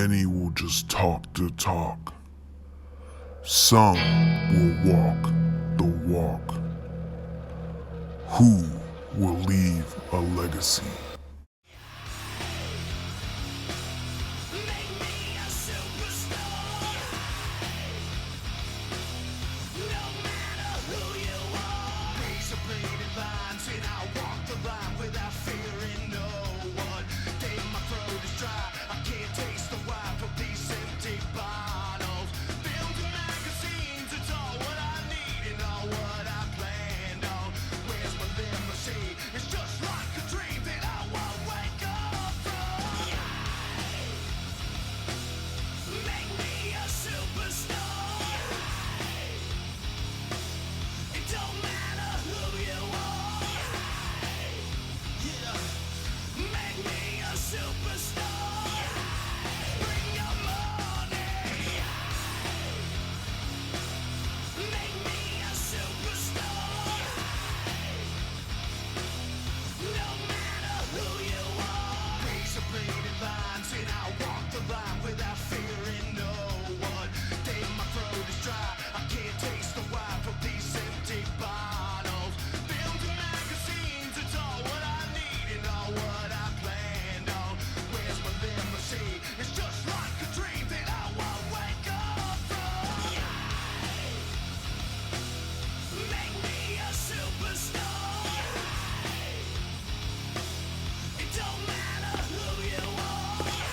Many will just talk the talk. Some will walk the walk. Who will leave a legacy?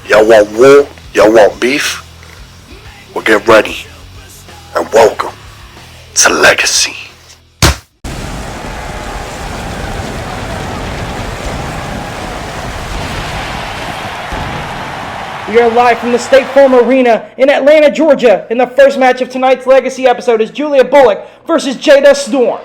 Y'all want war? Y'all want beef? Well, get ready and welcome to Legacy. We are live from the State Farm Arena in Atlanta, Georgia, and the first match of tonight's Legacy episode is Gionna Bullock versus Jada Storm.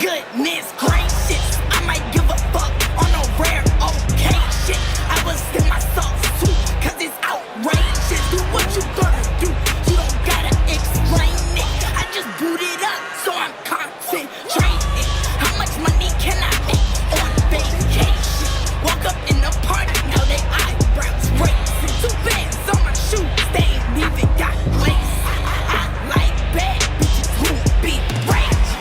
Goodness gracious, I might give a fuck on a rare occasion. I was in my sauce too, cause it's outrageous. Do what you gonna do, you don't gotta explain it. I just boot it up, so I'm concentrating. How much money can I make on vacation? Walk up in the party, now they eyebrows raising. 2 bands on my shoes, they ain't even got lace. I like bad bitches who be raging.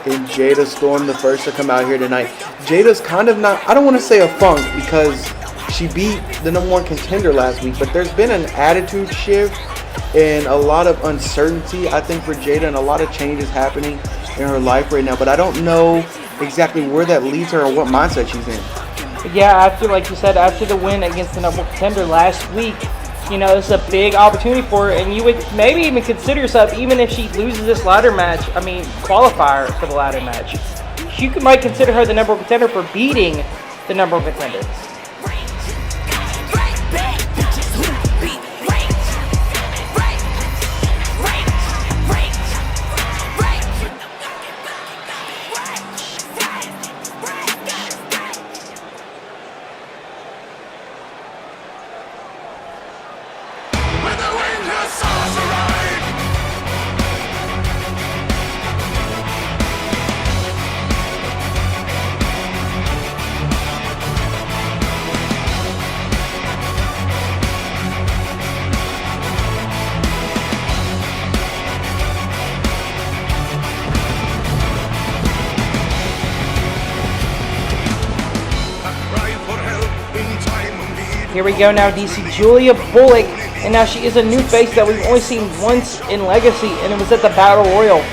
And Jada Storm, the first to come out here tonight. Jada's kind of not, I don't want to say a funk because she beat the #1 contender last week, but there's been an attitude shift and a lot of uncertainty, I think, for Jada, and a lot of changes happening in her life right now. But I don't know exactly where that leads her or what mindset she's in. Yeah, after, like you said, after the win against the #1 contender last week, you know, this is a big opportunity for her, and you would maybe even consider yourself, even if she loses this ladder match, qualify her for the ladder match, you might consider her the #1 contender for beating the #1 contender. Here we go now, DC. Gionna Bullock, and now she is a new face that we've only seen once in Legacy, and it was at the Battle Royal.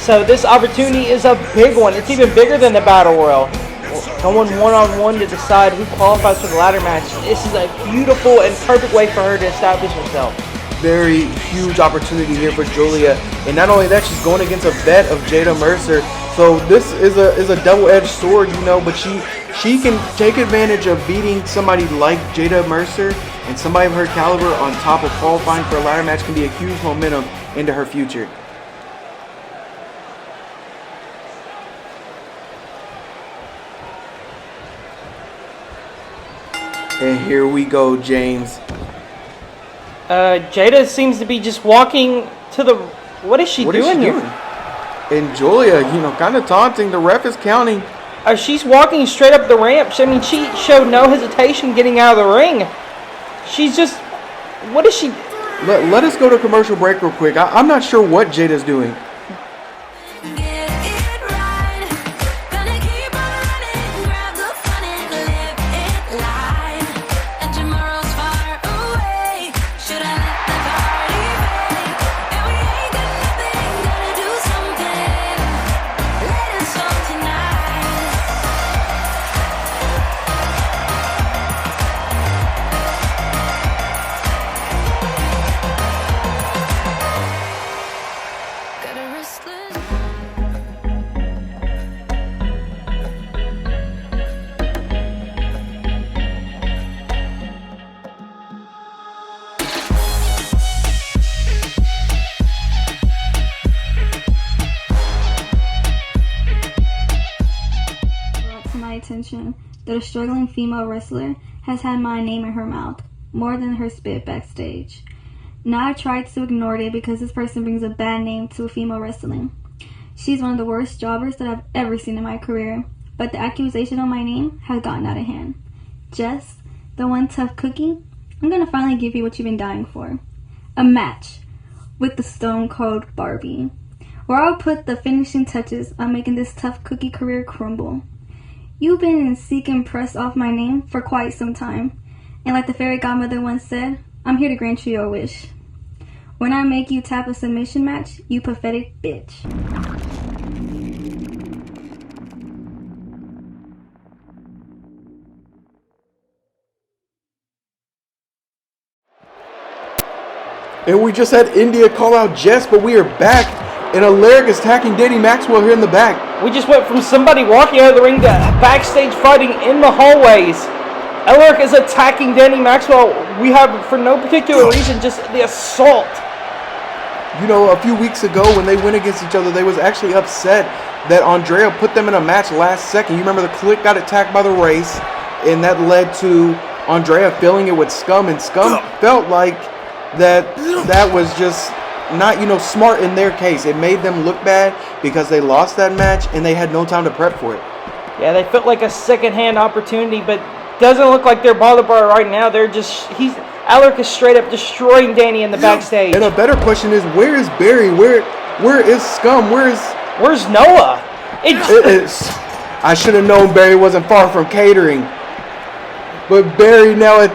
So this opportunity is a big one. It's even bigger than the Battle Royal. Going one-on-one to decide who qualifies for the ladder match. This is a beautiful and perfect way for her to establish herself. Very huge opportunity here for Giulia. And not only that, she's going against a vet of Jada Mercer. So this is a double-edged sword, you know, but she can take advantage of beating somebody like Jada Mercer and somebody of her caliber on top of qualifying for a ladder match can be a huge momentum into her future. And here we go, James. Jada seems to be just walking to the... What is she doing here? And Julia, you know, kind of taunting. The ref is counting. She's walking straight up the ramp. I mean, she showed no hesitation getting out of the ring. She's just... What is she... Let us go to commercial break real quick. I'm not sure what Jada's doing. Attention that a struggling female wrestler has had my name in her mouth more than her spit backstage. Now I tried to ignore it because this person brings a bad name to female wrestling. She's one of the worst jobbers that I've ever seen in my career, but the accusation on my name has gotten out of hand. Jess, the one tough cookie, I'm gonna finally give you what you've been dying for. A match with the Stone Cold Barbie, where I'll put the finishing touches on making this tough cookie career crumble. You've been seeking press off my name for quite some time, and like the fairy godmother once said, I'm here to grant you your wish. When I make you tap a submission match, you pathetic bitch. And we just had India call out Jess, but we are back. And Alaric is attacking Danny Maxwell here in the back. We just went from somebody walking out of the ring to backstage fighting in the hallways. Alaric is attacking Danny Maxwell. We have, for no particular reason, just the assault. You know, a few weeks ago when they went against each other, they was actually upset that Andrea put them in a match last second. You remember the Clique got attacked by the Race, and that led to Andrea filling it with Scum, and Scum felt like that was just not, you know, smart in their case. It made them look bad because they lost that match and they had no time to prep for it. Yeah, they felt like a second-hand opportunity, but doesn't look like they're bothered by it right now. Alaric is straight up destroying Danny in the backstage. And a better question is, where is Barry? Where is Scum? Where's Noah? I should have known Barry wasn't far from catering. But Barry now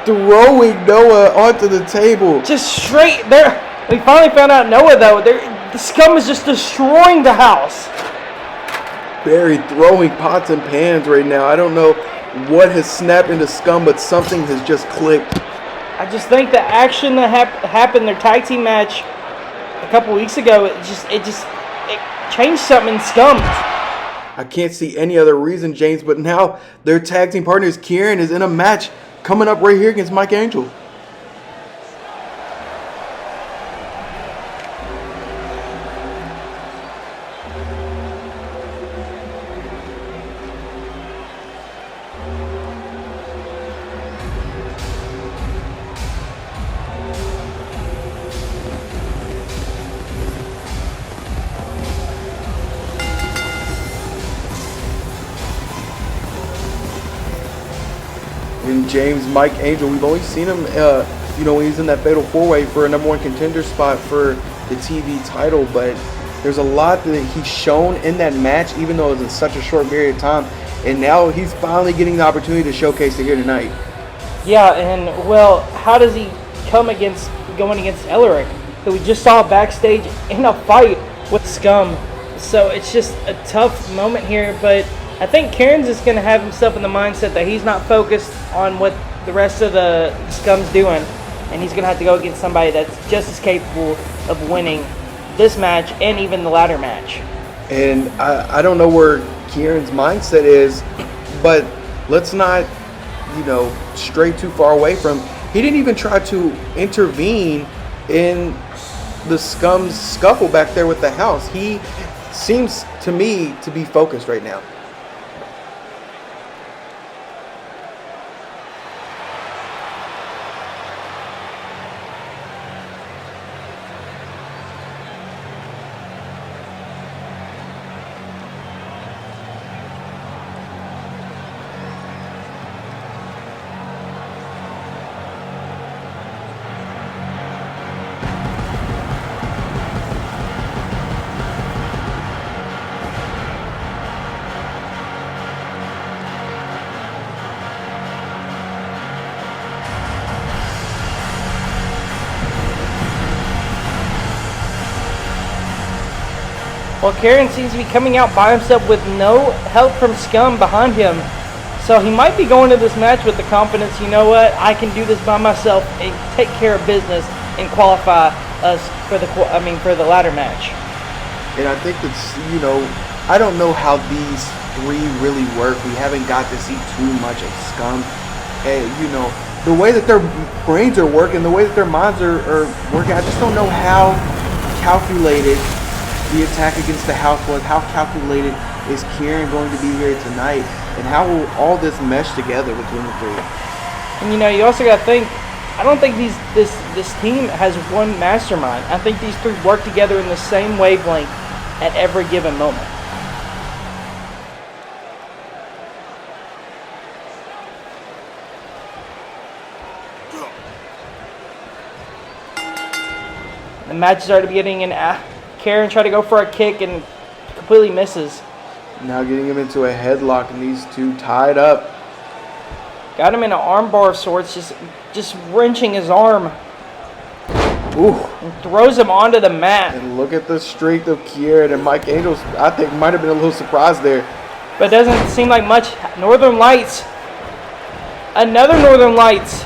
throwing Noah onto the table. Just straight there. We finally found out Noah, though. The Scum is just destroying the house. Barry throwing pots and pans right now. I don't know what has snapped into Scum, but something has just clicked. I just think the action that happened, their tag team match a couple weeks ago, it changed something in Scum. I can't see any other reason, James, but now their tag team partners, Kieran, is in a match coming up right here against Mike Angel. And James, Mike Angel, we've only seen him, when he's in that Fatal 4-Way for a #1 contender spot for the TV title, but there's a lot that he's shown in that match, even though it was in such a short period of time, and now he's finally getting the opportunity to showcase it here tonight. Yeah, and, well, how does he come going against Alaric, who we just saw backstage in a fight with Scum? So it's just a tough moment here, but I think Kieran's just going to have himself in the mindset that he's not focused on what the rest of the Scum's doing, and he's going to have to go against somebody that's just as capable of winning this match and even the ladder match. And I don't know where Kieran's mindset is, but let's not, stray too far away from. He didn't even try to intervene in the scum's scuffle back there with the house. He seems to me to be focused right now. Well, Kieran seems to be coming out by himself with no help from Scum behind him. So he might be going to this match with the confidence, you know what, I can do this by myself and take care of business and qualify us for the ladder match. And I think that's, I don't know how these three really work. We haven't got to see too much of Scum. And, the way that their brains are working, the way that their minds are working, I just don't know how calculated the attack against the house was. How calculated is Kieran going to be here tonight? And how will all this mesh together between the three? And you also got to think, I don't think this team has one mastermind. I think these three work together in the same wavelength at every given moment. The match is already getting in. Kieran tried to go for a kick and completely misses. Now getting him into a headlock and these two tied up. Got him in an armbar of sorts, just wrenching his arm. Ooh. And throws him onto the mat. And look at the strength of Kieran, and Mike Angels, I think, might have been a little surprised there. But it doesn't seem like much. Northern Lights. Another Northern Lights.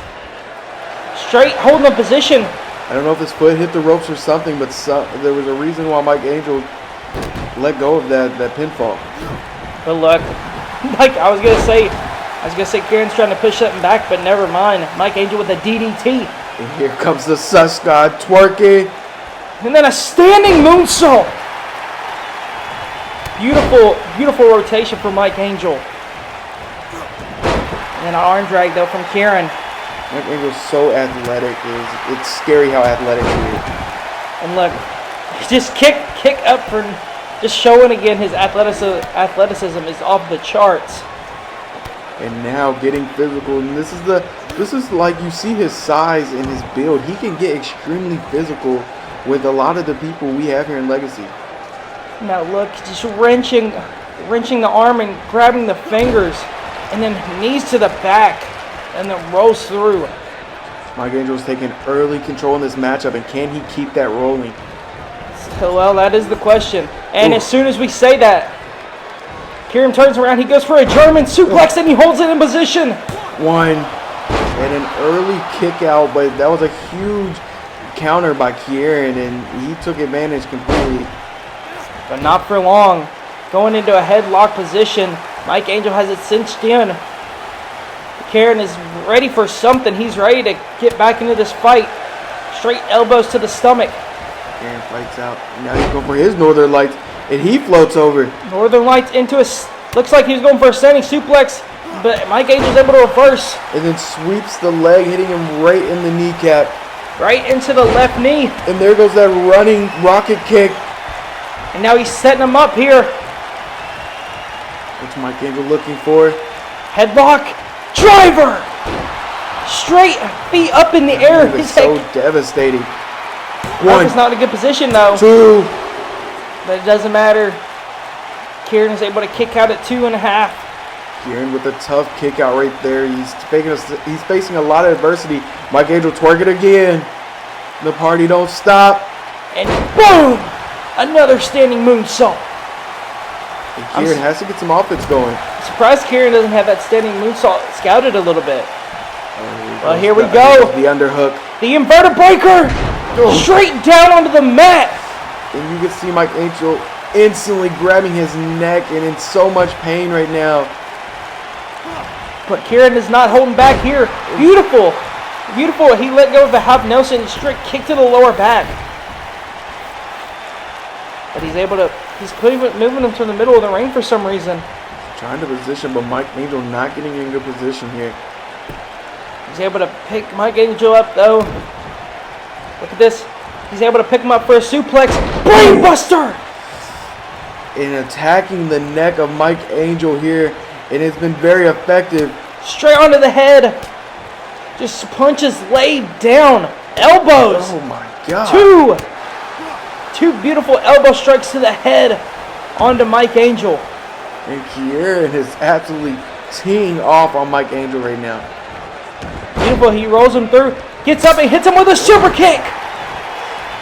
Straight holding the position. I don't know if his foot hit the ropes or something, but there was a reason why Mike Angel let go of that pinfall. But look, like I was gonna say Kieran's trying to push something back, but never mind. Mike Angel with a DDT. And here comes the sus god twerking. And then a standing moonsault. Beautiful rotation from Mike Angel. And an arm drag though from Kieran. Mike Angel's so athletic. It's scary how athletic he is. And look, just kick up for just showing again his athleticism is off the charts. And now getting physical. And this is like, you see his size and his build. He can get extremely physical with a lot of the people we have here in Legacy. Now look, just wrenching the arm and grabbing the fingers, and then knees to the back. And then rolls through. Mike Angel's taking early control in this matchup, and can he keep that rolling? So, well, that is the question. And as soon as we say that, Kieran turns around, he goes for a German suplex, and he holds it in position. One, and an early kick out, but that was a huge counter by Kieran, and he took advantage completely. But not for long. Going into a headlock position, Mike Angel has it cinched in. Kieran is ready for something. He's ready to get back into this fight. Straight elbows to the stomach. Kieran fights out. Now he's going for his Northern Lights, and he floats over. Northern Lights into a... Looks like he was going for a standing suplex, but Mike Angel's able to reverse. And then sweeps the leg, hitting him right in the kneecap. Right into the left knee. And there goes that running rocket kick. And now he's setting him up here. What's Mike Angel looking for? Headlock. Driver! Straight feet up in the air. It's so devastating. One. Is not in a good position though. Two. But it doesn't matter. Kieran is able to kick out at 2.5. Kieran with a tough kick out right there. He's facing a lot of adversity. Mike Angel twerking again. The party don't stop. And boom! Another standing moonsault. And Kieran has to get some offense going. I'm surprised Kieran doesn't have that standing moonsault scouted a little bit. Well, here we go. The underhook. The inverted breaker. Straight down onto the mat. And you can see Mike Angel instantly grabbing his neck and in so much pain right now. But Kieran is not holding back here. Beautiful. Beautiful. He let go of the half Nelson. Strict kick to the lower back. But he's able to, moving him to the middle of the ring for some reason. Trying to position, but Mike Angel not getting in good position here. He's able to pick Mike Angel up though. Look at this. He's able to pick him up for a suplex. Brainbuster! In attacking the neck of Mike Angel here, and it's been very effective. Straight onto the head. Just punches laid down. Elbows. Oh my God. Two beautiful elbow strikes to the head onto Mike Angel. And Kieran is absolutely teeing off on Mike Angel right now. Beautiful. He rolls him through. Gets up and hits him with a super kick.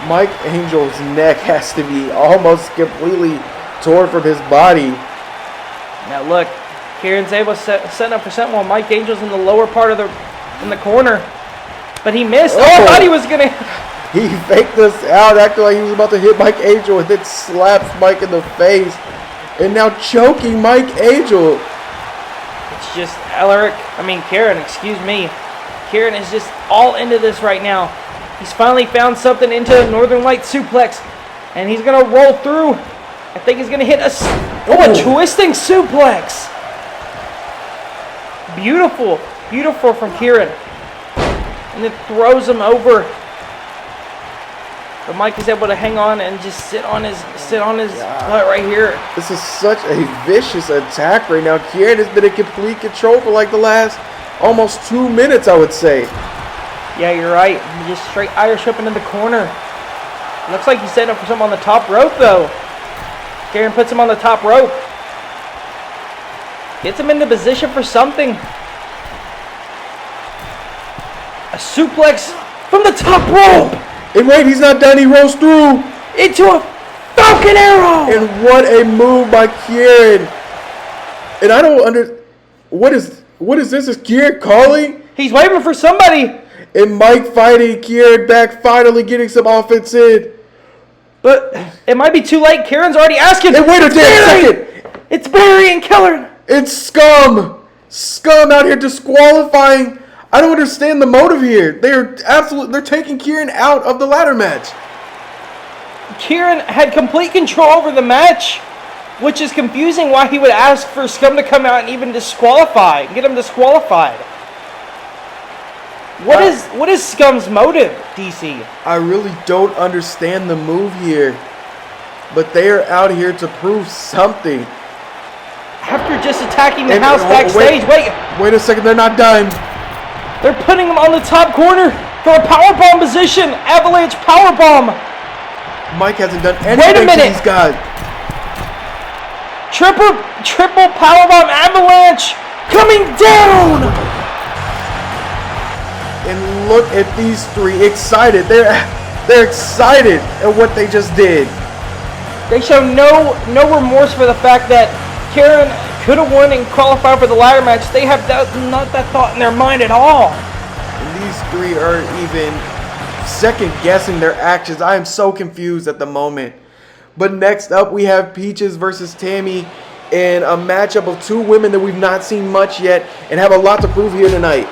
Mike Angel's neck has to be almost completely torn from his body. Now look, Kieran's able to set up for something while Mike Angel's in the lower part of in the corner. But he missed. Oh, I thought he was going to... He faked us out, acting like he was about to hit Mike Angel, and then slaps Mike in the face. And now choking Mike Angel. It's just Kieran, excuse me. Kieran is just all into this right now. He's finally found something into a Northern Light suplex. And he's going to roll through. I think he's going to hit a twisting suplex. Beautiful. Beautiful from Kieran. And it throws him over. But Mike is able to hang on and just sit on his butt right here. This is such a vicious attack right now. Kieran has been in complete control for like the last almost 2 minutes, I would say. Yeah, you're right. He just straight Irish whip into the corner. Looks like he's setting up for something on the top rope, though. Kieran puts him on the top rope. Gets him into position for something. A suplex from the top rope. And wait, he's not done. He rolls through into a Falcon Arrow. And what a move by Kieran. And I don't what is this? Is Kieran calling? He's waiting for somebody. And Mike fighting Kieran back, finally getting some offense in. But it might be too late. Kieran's already asking. Hey, wait a damn second. It's Barry and Killer. It's Scum. Scum out here disqualifying. I don't understand the motive here. They're taking Kieran out of the ladder match. Kieran had complete control over the match, which is confusing why he would ask for Scum to come out and even get him disqualified. What is Scum's motive, DC? I really don't understand the move here. But they are out here to prove something. After just attacking the house backstage. Wait a second, they're not done. They're putting him on the top corner for a powerbomb position. Avalanche powerbomb. Mike hasn't done anything to these guys. Triple powerbomb avalanche coming down. And look at these three excited. They're excited at what they just did. They show no remorse for the fact that Kieran could have won and qualified for the ladder match. They have not that thought in their mind at all. And these three are even second guessing their actions. I am so confused at the moment. But next up we have Peaches versus Tammy in a matchup of two women that we've not seen much yet and have a lot to prove here tonight.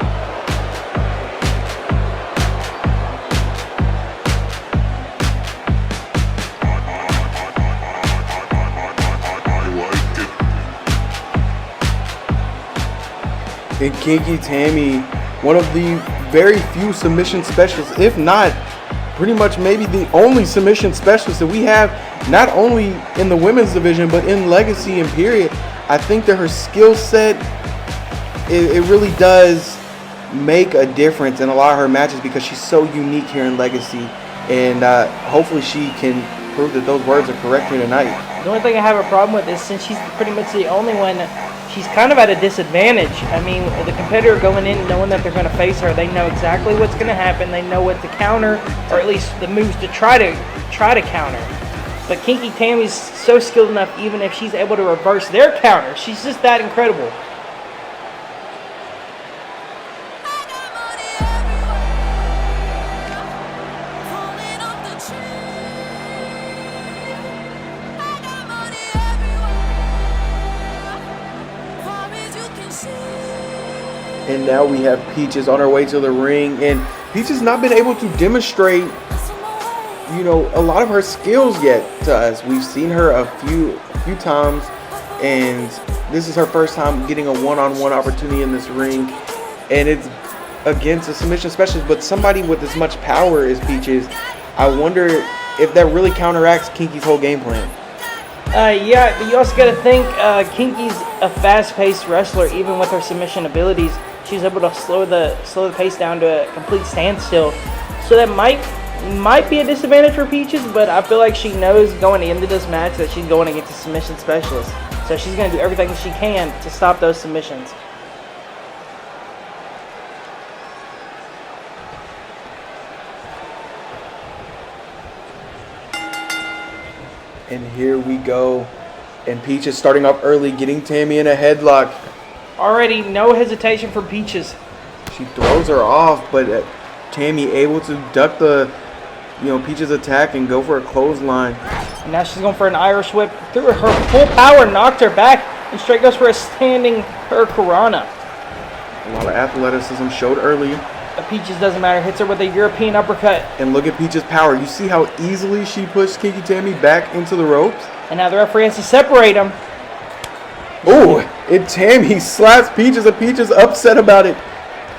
And Kinky Tammy, one of the very few submission specialists, if not pretty much maybe the only submission specialist that we have, not only in the women's division, but in Legacy and period. I think that her skill set, it really does make a difference in a lot of her matches because she's so unique here in Legacy. And hopefully she can prove that those words are correct here tonight. The only thing I have a problem with is since she's pretty much the only one, she's kind of at a disadvantage. I mean, the competitor going in knowing that they're going to face her, they know exactly what's going to happen. They know what to counter, or at least the moves to try to counter. But Kinky Tammy's so skilled enough, even if she's able to reverse their counter, she's just that incredible. And now we have Peaches on her way to the ring, and Peaches not been able to demonstrate, you know, a lot of her skills yet to us. We've seen her a few times, and this is her first time getting a one-on-one opportunity in this ring, and it's against a submission specialist, but somebody with as much power as Peaches. I wonder if that really counteracts Kinky's whole game plan. Yeah, but you also got to think Kinky's a fast-paced wrestler, even with her submission abilities. She's able to slow the pace down to a complete standstill. So that might be a disadvantage for Peaches, but I feel like she knows going into this match that she's going against a submission specialist. So she's going to do everything she can to stop those submissions. And here we go. And Peaches starting off early, getting Tammy in a headlock. Already no hesitation for Peaches. She throws her off, but Tammy able to duck the, Peaches attack and go for a clothesline. And now she's going for an Irish whip. Threw her full power, knocked her back, and straight goes for a standing hurricanrana. A lot of athleticism showed early. But Peaches doesn't matter. Hits her with a European uppercut. And look at Peaches' power. You see how easily she pushed Kinky Tammy back into the ropes? And now the referee has to separate them. Oh, and Tammy slaps Peaches, and Peaches upset about it.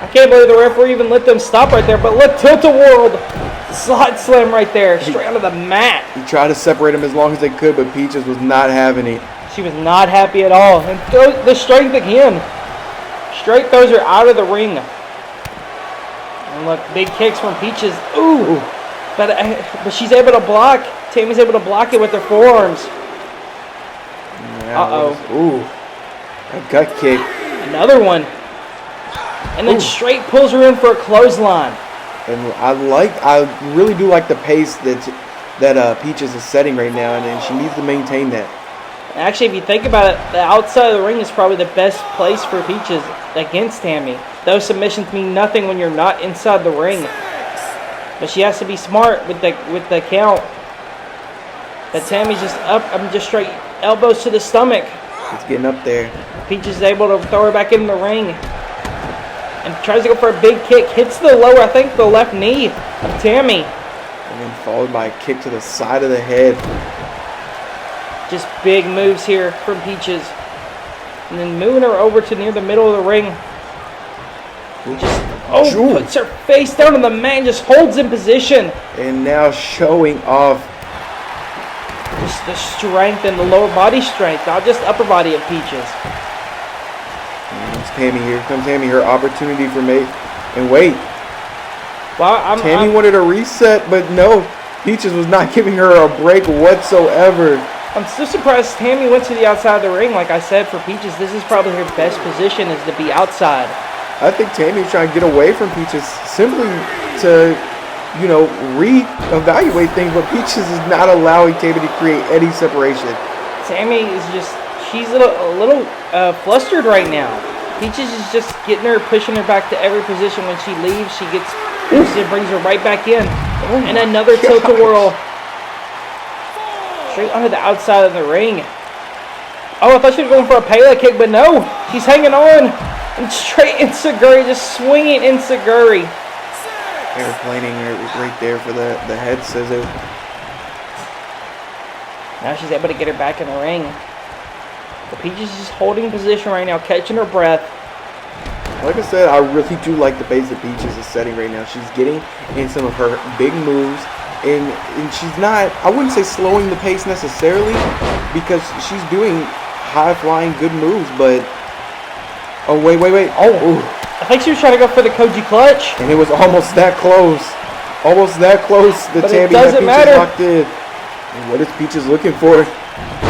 I can't believe the referee even let them stop right there. But look, tilt-a-whirl. Slot slam right there. Straight onto the mat. He tried to separate them as long as they could, but Peaches was not having it. She was not happy at all. And throws the strength again. Straight throws her out of the ring. And look, big kicks from Peaches. Ooh. But she's able to block. Tammy's able to block it with her forearms. Uh-oh. Ooh. A gut kick. Another one. And then straight pulls her in for a clothesline. And I really do like the pace that Peaches is setting right now, and she needs to maintain that. Actually, if you think about it, the outside of the ring is probably the best place for Peaches against Tammy. Those submissions mean nothing when you're not inside the ring. But she has to be smart with the count. But Tammy's just up. Just straight elbows to the stomach. It's getting up there. Peaches is able to throw her back in the ring. And tries to go for a big kick. Hits the lower, I think, the left knee of Tammy. And then followed by a kick to the side of the head. Just big moves here from Peaches. And then moving her over to near the middle of the ring. Puts her face down on the mat and just holds in position. And now showing off just the strength and the lower body strength, not just upper body of Peaches. And it's Tammy here. Comes Tammy, her opportunity for mate. And wait. Well, Tammy wanted a reset, but no. Peaches was not giving her a break whatsoever. I'm still surprised Tammy went to the outside of the ring. Like I said, for Peaches, this is probably her best position, is to be outside. I think Tammy's trying to get away from Peaches simply to, reevaluate things, but Peaches is not allowing Tammy to create any separation. Tammy is she's a little flustered right now. Peaches is just getting her, pushing her back to every position. When she leaves, she brings her right back in. And another tilt-a-whirl. Straight onto the outside of the ring. Oh, I thought she was going for a Pele kick, but no. She's hanging on. And straight Enziguri, just swinging Enziguri. Airplaning right there for the head scissor. Now she's able to get her back in the ring. But Peaches is just holding position right now, catching her breath. Like I said, I really do like the pace that Peaches is setting right now. She's getting in some of her big moves. And she's not, I wouldn't say slowing the pace necessarily, because she's doing high-flying good moves, but... Oh, wait. Oh, I think she was trying to go for the Koji clutch. And it was almost that close. Almost that close. The Tammy had Peaches locked in. And what is Peaches looking for?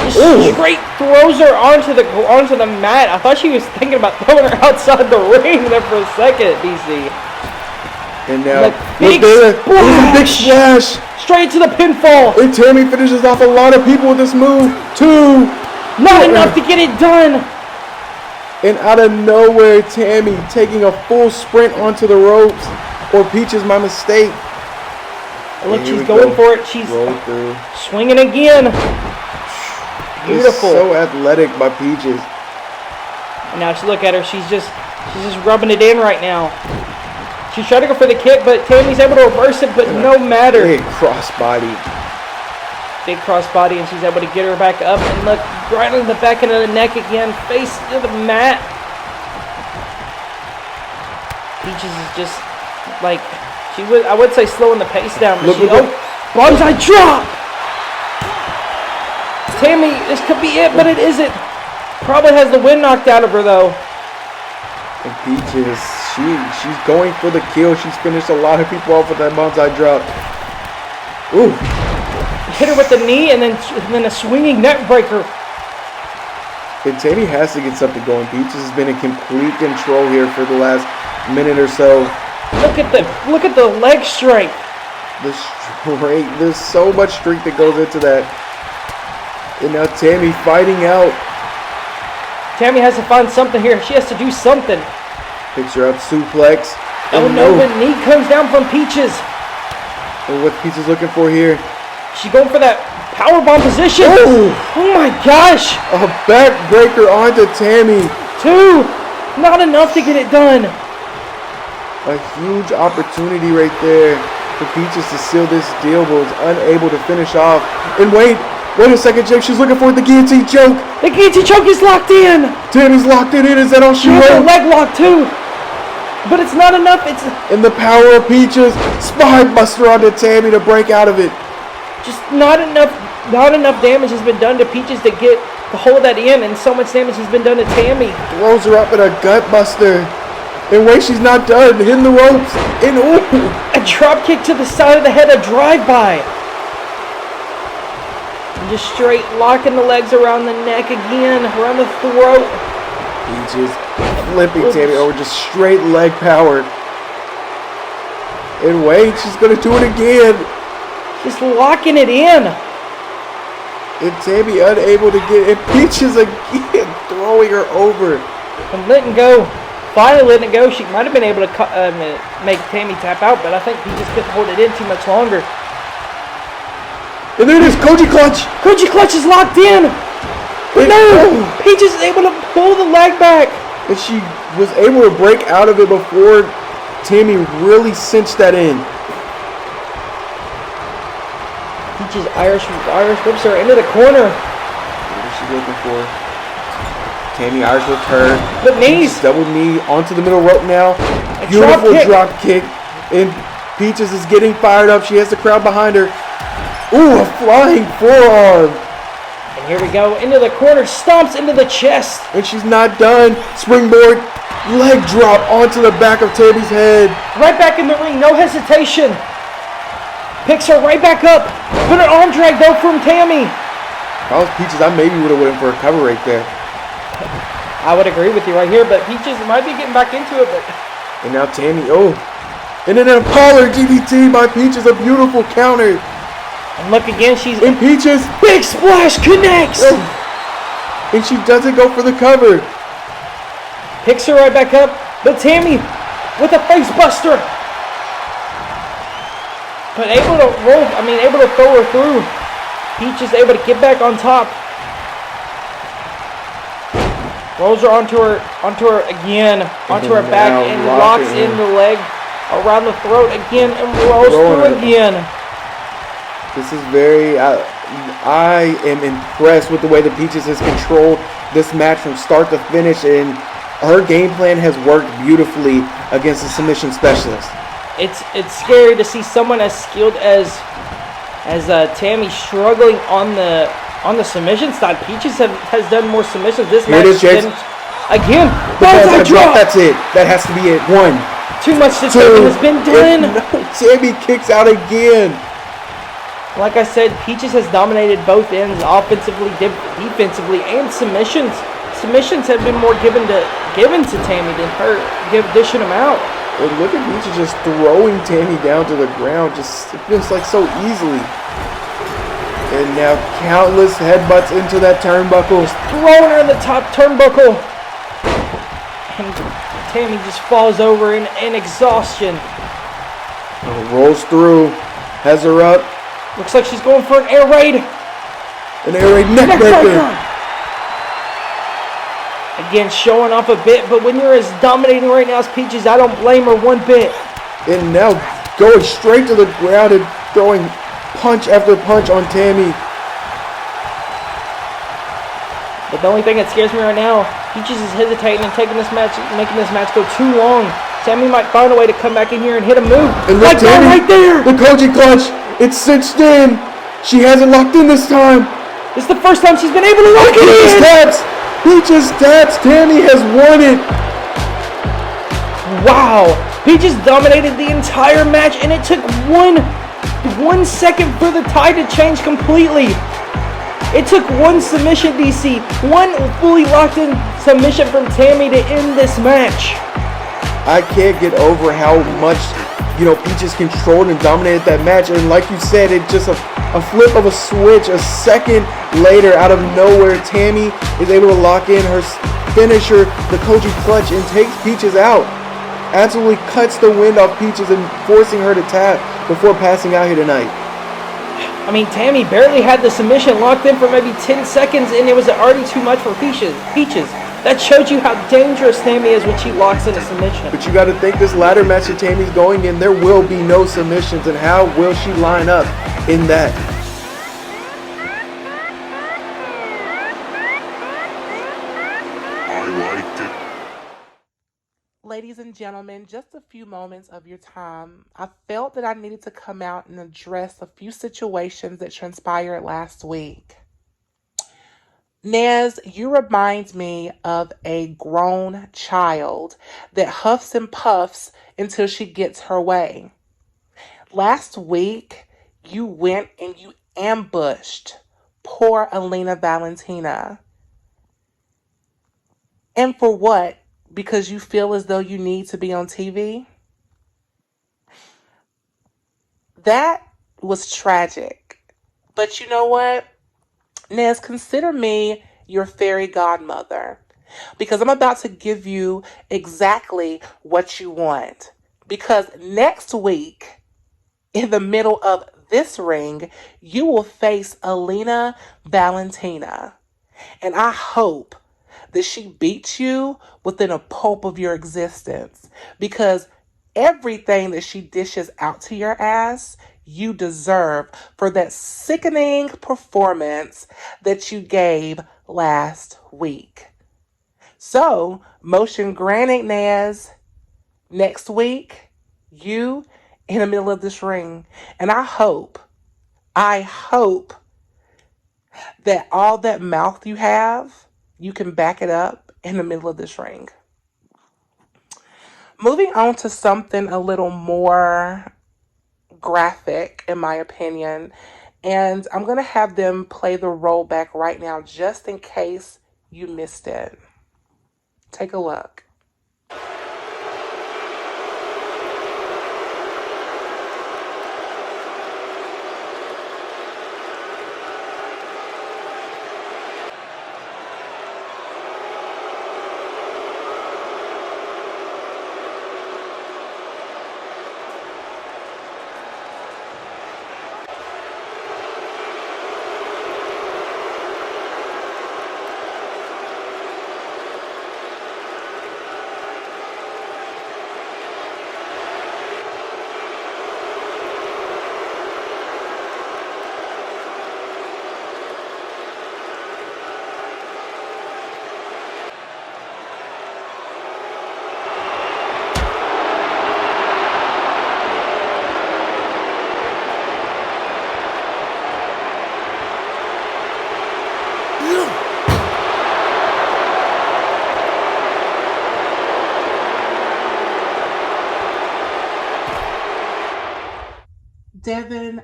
Just straight throws her onto the mat. I thought she was thinking about throwing her outside the ring there for a second, DC. And now, big splash. Straight to the pinfall. And Tammy finishes off a lot of people with this move. 2. Not enough to get it done. And out of nowhere, Tammy taking a full sprint onto the ropes. Or Peaches, my mistake. Look, she's going for it. She's swinging again. Beautiful. So athletic by Peaches. And now look at her. She's just She's just rubbing it in right now. She's trying to go for the kick, but Tammy's able to reverse it, but no matter. Big crossbody. Big crossbody, and she's able to get her back up. And look, right on the back end of the neck again. Face to the mat. Peaches is just like, I would say slowing the pace down. But bonsai drop! Tammy, this could be it, but it isn't. Probably has the wind knocked out of her, though. And Peaches, she's going for the kill. She's finished a lot of people off with that bonsai drop. Ooh. Hit her with the knee and then a swinging neck breaker. And Tammy has to get something going. Peaches has been in complete control here for the last minute or so. Look at the leg strength. There's so much strength that goes into that. And now Tammy fighting out. Tammy has to find something here. She has to do something. Picks her up, suplex. Oh no, the knee comes down from Peaches. And what Peaches looking for here? She's going for that powerbomb position. Oh my gosh. A backbreaker onto Tammy. 2. Not enough to get it done. A huge opportunity right there for Peaches to seal this deal, but was unable to finish off. And wait a second, Jake. She's looking for the guillotine choke. The guillotine choke is locked in. Tammy's locked it in. Is that all she has a wrote? leg lock too. But it's not enough. And the power of Peaches. Spine buster onto Tammy to break out of it. Just not enough damage has been done to Peaches to get the hold of that in, and so much damage has been done to Tammy. Throws her up in a gut buster. And wait, she's not done. Hitting the ropes. And a drop kick to the side of the head, a drive-by. And just straight locking the legs around the neck again, around the throat. Peaches flipping Tammy over, just straight leg power. And wait, she's going to do it again. Just locking it in. And Tammy unable to get it. Peaches again throwing her over. And letting go. Finally letting it go. She might have been able to make Tammy tap out, but I think Peaches couldn't hold it in too much longer. And there it is, Koji Clutch. Koji Clutch is locked in. No! Peaches is able to pull the leg back. And she was able to break out of it before Tammy really cinched that in. Peaches Irish whips her into the corner. What is she looking for? Tammy Irish whipped her. But knees. Double knee onto the middle rope now. Beautiful drop kick. And Peaches is getting fired up. She has the crowd behind her. Ooh, a flying forearm. And here we go. Into the corner. Stomps into the chest. And she's not done. Springboard. Leg drop onto the back of Tammy's head. Right back in the ring. No hesitation. Picks her right back up. Put an arm drag though from Tammy. If I was Peaches, I maybe would have went for a cover right there. I would agree with you right here, but Peaches might be getting back into it. But and now Tammy, and then a Pollard DDT by Peaches, a beautiful counter. And look again, she's in Peaches. Big splash connects. And she doesn't go for the cover. Picks her right back up, but Tammy with a face buster. But able to throw her through. Peaches able to get back on top. Rolls her onto her again, onto her back, and locks in the leg around the throat again, and rolls through again. This is very, I am impressed with the way that Peaches has controlled this match from start to finish, and her game plan has worked beautifully against the submission specialist. It's scary to see someone as skilled as Tammy struggling on the submission side. Peaches has done more submissions this match than again. Bonsai drop. That's it. That has to be it. 1. Too much to take has been done. Tammy kicks out again. Like I said, Peaches has dominated both ends, offensively, defensively, and submissions. Submissions have been more given to Tammy than her dishing them out. And look at Peaches just throwing Tammy down to the ground, just like so easily. And now countless headbutts into that turnbuckle. Just throwing her in the top turnbuckle. And Tammy just falls over in exhaustion. Rolls through, has her up. Looks like she's going for an air raid. An air raid neck breaker. Again, showing off a bit, but when you're as dominating right now as Peaches, I don't blame her one bit. And now going straight to the ground and throwing punch after punch on Tammy. But the only thing that scares me right now, Peaches is hesitating and taking this match, making this match go too long. Tammy might find a way to come back in here and hit a move. And look, Tammy, right there! The Koji clutch, it's cinched in. She hasn't locked in this time. It's the first time she's been able to lock it Peaches in! taps! Peaches taps! Tammy has won it! Wow! Peaches dominated the entire match, and it took one second for the tide to change completely. It took one submission, DC. One fully locked in submission from Tammy to end this match. I can't get over how much, Peaches controlled and dominated that match. And like you said, it just a flip of a switch. A second later, out of nowhere, Tammy is able to lock in her finisher, the Koji clutch, and takes Peaches out. Absolutely cuts the wind off Peaches and forcing her to tap before passing out here tonight. I mean, Tammy barely had the submission locked in for maybe 10 seconds, and it was already too much for Peaches. That showed you how dangerous Tammy is when she locks in a submission. But you got to think this ladder match that Tammy's going in, there will be no submissions, and how will she line up in that? Ladies and gentlemen, just a few moments of your time. I felt that I needed to come out and address a few situations that transpired last week. Nez, you remind me of a grown child that huffs and puffs until she gets her way. Last week, you went and you ambushed poor Elena Valentina. And for what? Because you feel as though you need to be on TV? That was tragic. But you know what? Nez, consider me your fairy godmother. Because I'm about to give you exactly what you want. Because next week, in the middle of this ring, you will face Elena Valentina. And I hope that she beats you within a pulp of your existence, because everything that she dishes out to your ass, you deserve for that sickening performance that you gave last week. So, motion granted, Naz. Next week, you in the middle of this ring. And I hope that all that mouth you have, you can back it up in the middle of this ring. Moving on to something a little more graphic, in my opinion. And I'm going to have them play the rollback right now, just in case you missed it. Take a look. Devin,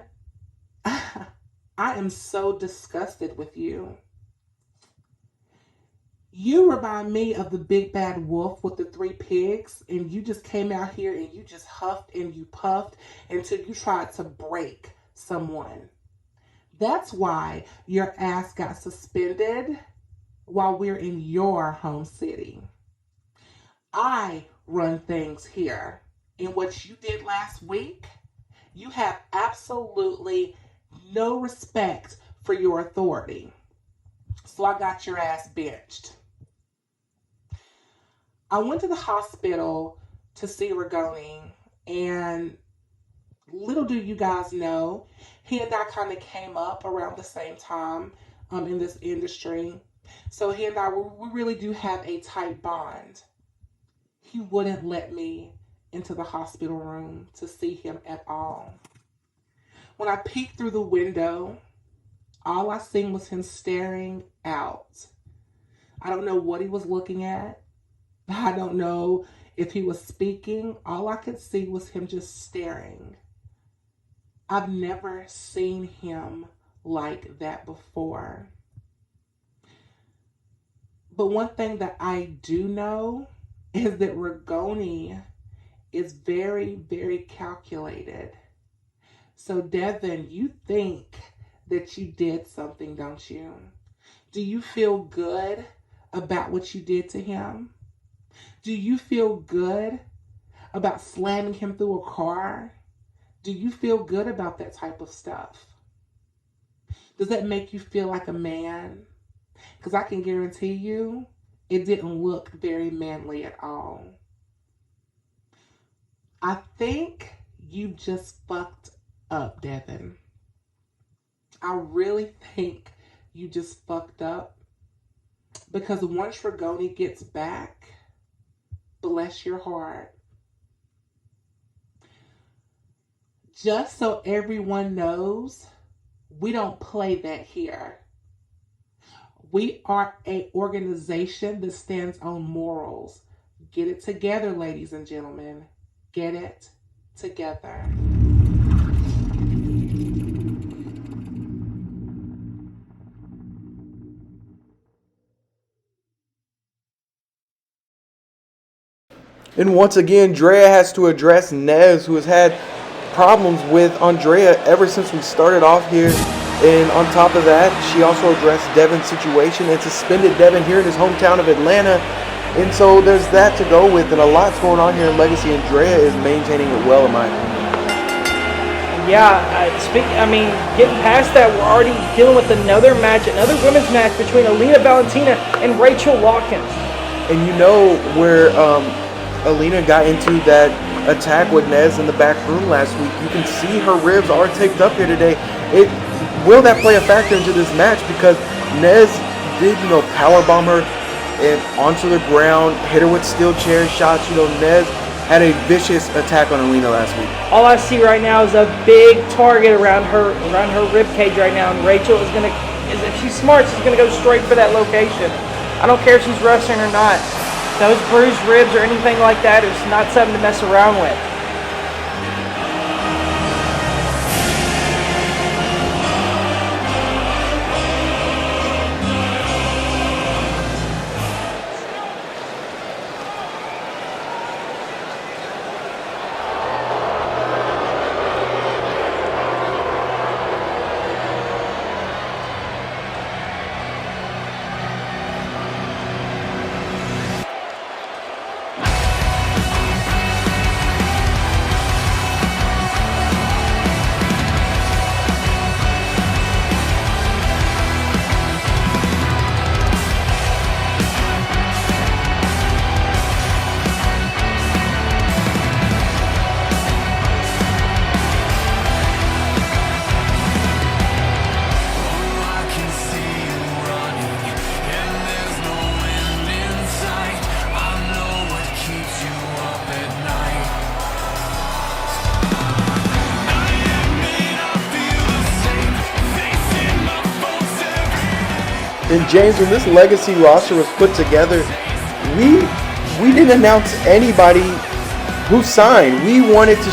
I am so disgusted with you. You remind me of the big bad wolf with the 3 pigs, and you just came out here and you just huffed and you puffed until you tried to break someone. That's why your ass got suspended while we're in your home city. I run things here. And what you did last week, you have absolutely no respect for your authority. So I got your ass benched. I went to the hospital to see Rigoni, and little do you guys know, he and I kind of came up around the same time in this industry. So he and I, we really do have a tight bond. He wouldn't let me into the hospital room to see him at all. When I peeked through the window, all I seen was him staring out. I don't know what he was looking at. I don't know if he was speaking. All I could see was him just staring. I've never seen him like that before. But one thing that I do know is that Rigoni is very, very calculated. So Devin, you think that you did something, don't you? Do you feel good about what you did to him? Do you feel good about slamming him through a car? Do you feel good about that type of stuff? Does that make you feel like a man? Because I can guarantee you, it didn't look very manly at all. I think you just fucked up, Devin. I really think you just fucked up. Because once Rigoni gets back, bless your heart. Just so everyone knows, we don't play that here. We are an organization that stands on morals. Get it together, ladies and gentlemen. Get it together. And once again, Drea has to address Nez, who has had problems with Andrea ever since we started off here. And on top of that, she also addressed Devin's situation and suspended Devin here in his hometown of Atlanta. And so there's that to go with, and a lot's going on here in Legacy, and Drea is maintaining it well, in my opinion. Yeah, getting past that, we're already dealing with another match, another women's match between Alina Valentina and Rachel Lawkins. And you know where Alina got into that attack with Nez in the back room last week. You can see her ribs are taped up here today. Will that play a factor into this match? Because Nez did, powerbomb her and onto the ground, hit her with steel chair shots. Nez had a vicious attack on Alina last week. All I see right now is a big target around her rib cage right now, and Rachel is if she's smart, she's gonna go straight for that location. I don't care if she's wrestling or not. Those bruised ribs or anything like that is not something to mess around with. And James, when this Legacy roster was put together, we didn't announce anybody who signed. We wanted to,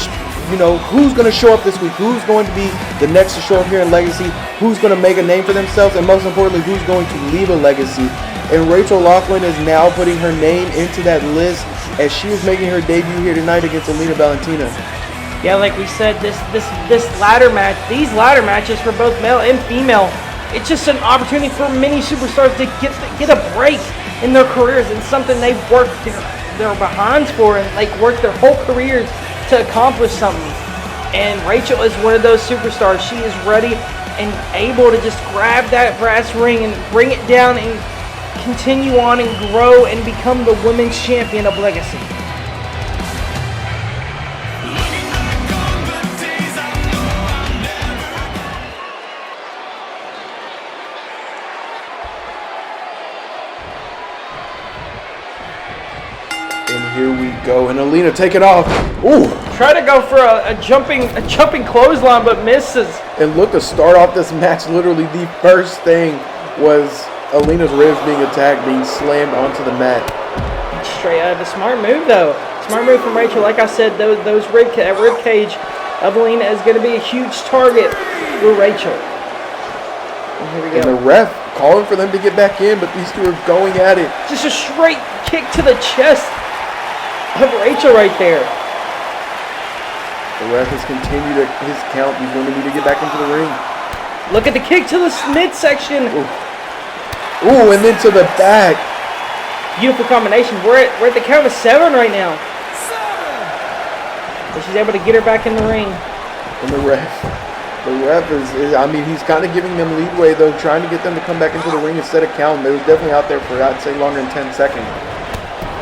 who's going to show up this week, who's going to be the next to show up here in Legacy, who's going to make a name for themselves, and most importantly, who's going to leave a legacy. And Rachel Lachlan is now putting her name into that list as she is making her debut here tonight against Alina Valentina. Yeah, like we said, this ladder match, these ladder matches for both male and female, it's just an opportunity for many superstars to get a break in their careers and something they've worked their behinds for and worked their whole careers to accomplish something. And Rachel is one of those superstars. She is ready and able to just grab that brass ring and bring it down and continue on and grow and become the women's champion of Legacy. And here we go. And Alina, take it off. Ooh. Try to go for a jumping clothesline, but misses. And look, to start off this match, literally the first thing was Alina's ribs being attacked, being slammed onto the mat. Straight out of the smart move, though. Smart move from Rachel. Like I said, those rib cage of Alina is going to be a huge target for Rachel. And here we go. And the ref calling for them to get back in, but these two are going at it. Just a straight kick to the chest of Rachel right there. The ref has continued his count. He's going to need to get back into the ring. Look at the kick to the midsection. Ooh, and then to the back. Beautiful combination. We're at the count of 7 right now. So she's able to get her back in the ring. And the ref is I mean, he's kind of giving them leadway, though, trying to get them to come back into the ring instead of counting. They was definitely out there for, I'd say, longer than 10 seconds.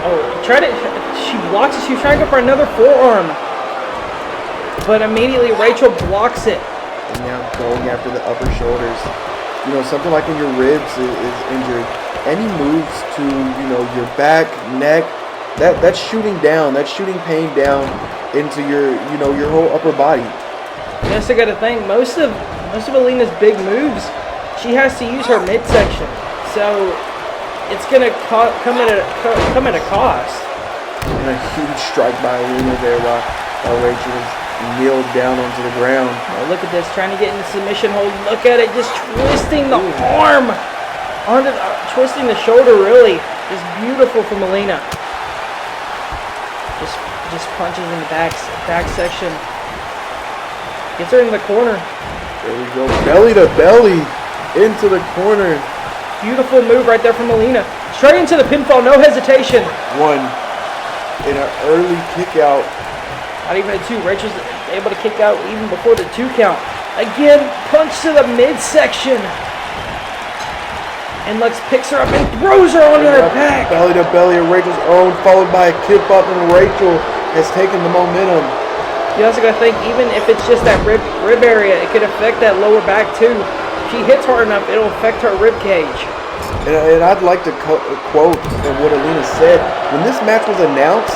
Oh, she blocks it. She was trying to go for another forearm. But immediately Rachel blocks it. And now going after the upper shoulders. You know, something like when your ribs is injured, any moves to, you know, your back, neck, that's shooting down. That's shooting pain down into your, you know, your whole upper body. Yes, I got to think, most of Alina's big moves, she has to use her midsection. So it's going to come at a cost. And a huge strike by Alina there while Rachel is kneeled down onto the ground. Oh, look at this, trying to get in the submission hold. Look at it, just twisting the arm onto twisting the shoulder, really. Just beautiful from Alina. Just punches in the back section. Gets her in the corner. There we go, belly to belly into the corner. Beautiful move right there from Alina. Straight into the pinfall, no hesitation. One in an early kick out. Not even a 2. Rachel's able to kick out even before the 2 count. Again, punch to the midsection. And Lux picks her up and throws her onto her back. Belly to belly of Rachel's own, followed by a kip up, and Rachel has taken the momentum. You also got to think, even if it's just that rib area, it could affect that lower back too. If she hits hard enough, it'll affect her rib cage. And I'd like to quote what Alina said. When this match was announced,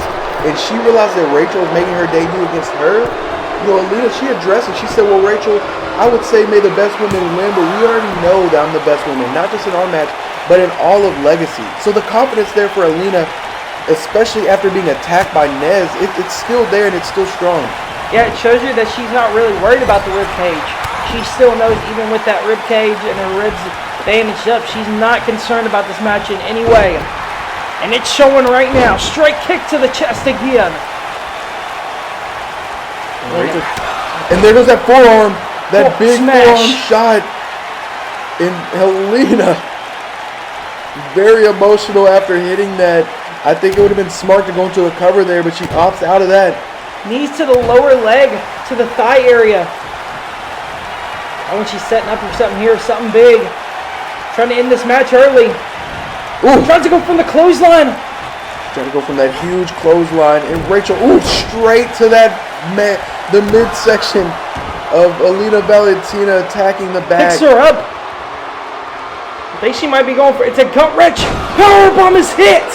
and she realized that Rachel was making her debut against her, you know, Alina, she addressed it. She said, well, Rachel, I would say may the best woman win, but we already know that I'm the best woman, not just in our match, but in all of Legacy. So the confidence there for Alina, especially after being attacked by Nez, it's still there and it's still strong. Yeah, it shows you that she's not really worried about the rib cage. She still knows, even with that rib cage and her ribs bandaged up, she's not concerned about this match in any way. And it's showing right now. Straight kick to the chest again. And there goes that forearm. That big smash. forearm shot. And Alina, very emotional after hitting that. I think it would have been smart to go into a cover there, but she opts out of that. Knees to the lower leg, to the thigh area. Oh, when she's setting up for something here, something big. Trying to end this match early. Ooh. Trying to go from the clothesline. Trying to go from that huge clothesline. And Rachel, straight to that the midsection of Alina Valentina attacking the back. Picks her up. I think she might be going for it. It's a gut wrench. Powerbomb is hit.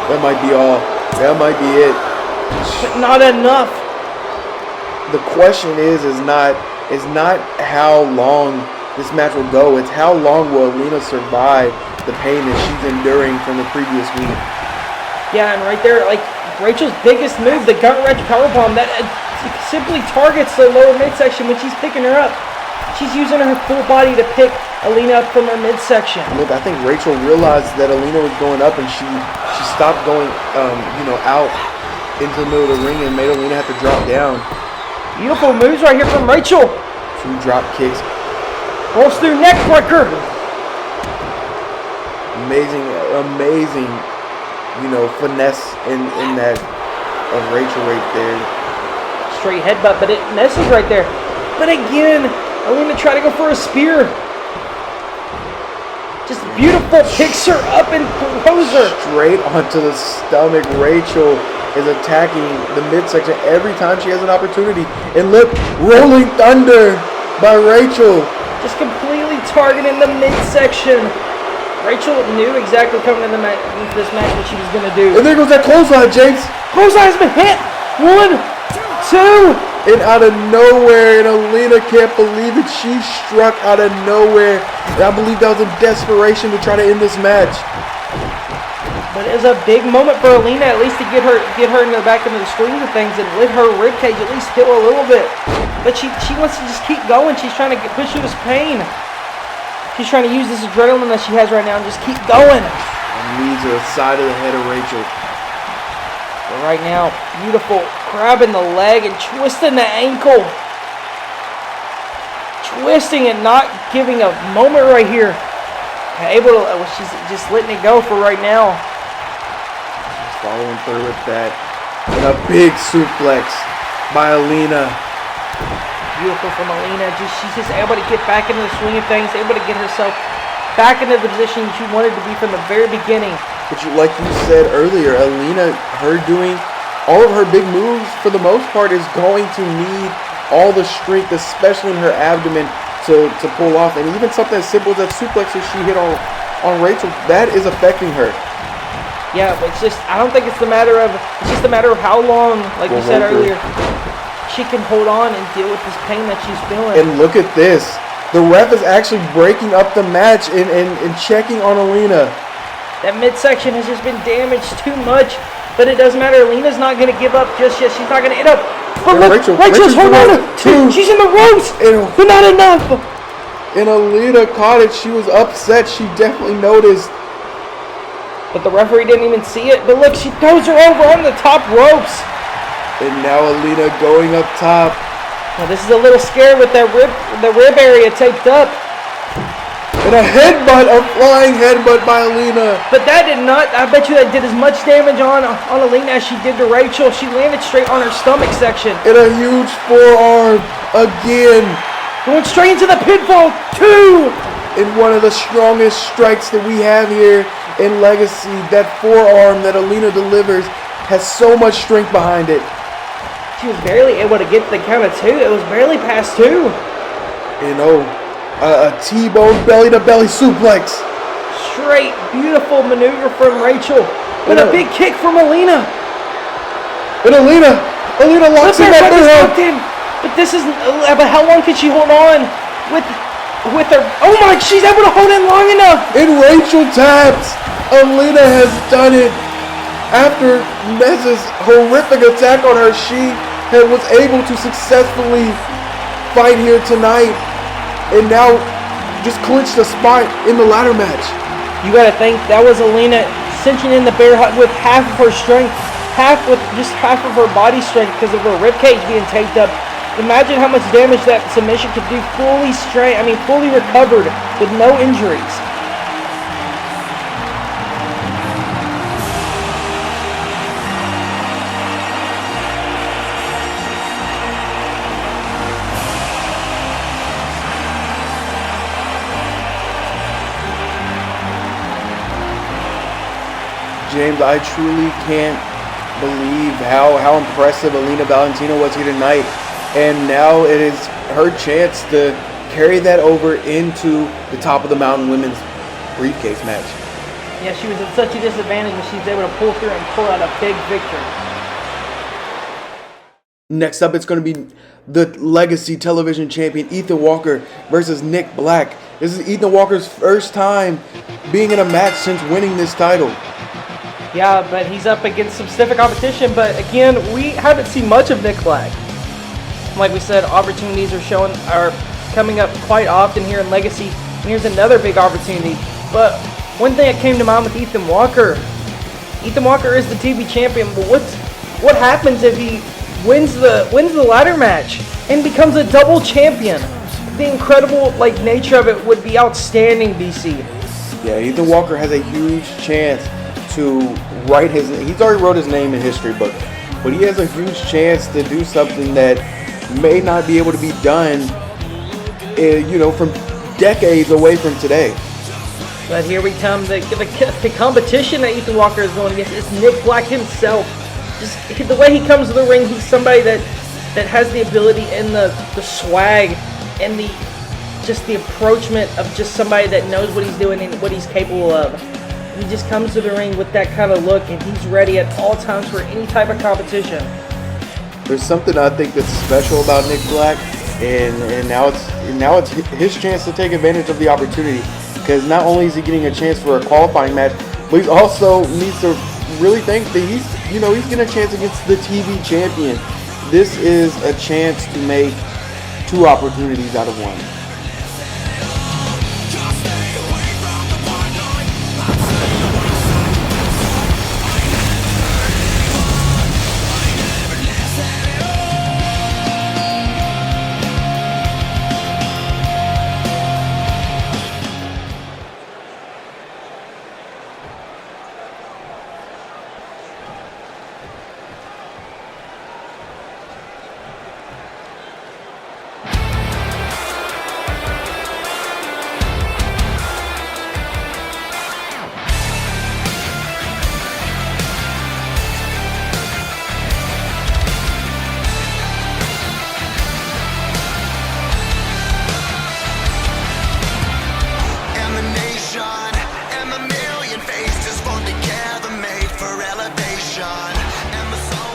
That might be all. That might be it. But not enough. The question is not how long this match will go. It's how long will Alina survive the pain that she's enduring from the previous week. Yeah, and right there, like Rachel's biggest move, the gut wrench powerbomb, that simply targets the lower midsection when she's picking her up. She's using her full body to pick Alina up from her midsection. Look, I think Rachel realized that Alina was going up, and she stopped going, out into the middle of the ring and made Alina have to drop down. Beautiful moves right here from Rachel. 2 drop kicks. Rolls through neck breaker. Amazing, finesse in that of Rachel right there. Straight headbutt, but it messes right there. But again, Alina tried to go for a spear. Just beautiful, picks her up and throws her. Straight onto the stomach. Rachel is attacking the midsection every time she has an opportunity. And look, Rolling Thunder by Rachel. Just completely targeting the midsection. Rachel knew exactly coming into this match what she was going to do. And there goes that clothesline, James. Clothesline has been hit. 1, 2. And out of nowhere, and Alina can't believe it. She struck out of nowhere. And I believe that was in desperation to try to end this match. But it was a big moment for Alina, at least to get her into the back into the swing of things and let her ribcage at least heal a little bit. But she wants to just keep going. She's trying to push through this pain. She's trying to use this adrenaline that she has right now and just keep going. And leads to the side of the head of Rachel. But right now, beautiful, grabbing the leg and twisting the ankle. Twisting and not giving a moment right here. Able to, she's just letting it go for right now. She's following through with that. And a big suplex by Alina. Beautiful from Alina. She's just able to get back into the swing of things, able to get herself back into the position she wanted to be from the very beginning. But like you said earlier, Alina, her doing all of her big moves, for the most part, is going to need all the strength, especially in her abdomen, to pull off. And even something as simple as that suplex that she hit on Rachel, that is affecting her. Yeah, but it's just, I don't think it's a matter of how long, like you said earlier, she can hold on and deal with this pain that she's feeling. And look at this. The ref is actually breaking up the match and checking on Alina. That midsection has just been damaged too much, but it doesn't matter. Alina's not going to give up just yet. She's not going to end up. But look, Rachel's holding on to. She's in the ropes, but not enough. And Alina caught it. She was upset. She definitely noticed. But the referee didn't even see it. But look, she throws her over on the top ropes. And now Alina going up top. Now this is a little scary with the rib area taped up. And a headbutt, a flying headbutt by Alina. But that did not, I bet you that did as much damage on Alina as she did to Rachel. She landed straight on her stomach section. And a huge forearm again. Going straight into the pinfall, 2. In one of the strongest strikes that we have here in Legacy, that forearm that Alina delivers has so much strength behind it. She was barely able to get the count of 2. It was barely past 2. You know, a T-bone belly-to-belly suplex. Straight, beautiful maneuver from Rachel. But a big kick from Alina. And Alina locks him back in. But this is, but how long can she hold on with her? Oh my, she's able to hold in long enough. And Rachel taps. Alina has done it. After Nez's horrific attack on her, she was able to successfully fight here tonight. And now just clinched the spot in the ladder match. You gotta think that was Alina cinching in the bear hug with half of her strength, half of her body strength because of her ribcage being taped up. Imagine how much damage that submission could do fully recovered with no injuries. James, I truly can't believe how impressive Alina Valentina was here tonight. And now it is her chance to carry that over into the top of the mountain women's briefcase match. Yeah, she was at such a disadvantage, but she's able to pull through and pull out a big victory. Next up, it's going to be the Legacy Television Champion Ethan Walker versus Nick Black. This is Ethan Walker's first time being in a match since winning this title. Yeah, but he's up against some stiff competition. But again, we haven't seen much of Nick Black. Like we said, opportunities are coming up quite often here in Legacy. And here's another big opportunity. But one thing that came to mind with Ethan Walker is the TV champion. But what happens if he wins the ladder match and becomes a double champion? The incredible nature of it would be outstanding, BC. Yeah, Ethan Walker has a huge chance to write he's already wrote his name in history book, but he has a huge chance to do something that may not be able to be done, from decades away from today. But here we come. The competition that Ethan Walker is going against is Nick Black himself. Just the way he comes to the ring, he's somebody that has the ability and the swag and the approachment of just somebody that knows what he's doing and what he's capable of. He just comes to the ring with that kind of look, and he's ready at all times for any type of competition. There's something I think that's special about Nick Black, and now it's his chance to take advantage of the opportunity, because not only is he getting a chance for a qualifying match, but he also needs to really think that he's getting a chance against the TV champion. This is a chance to make 2 opportunities out of 1.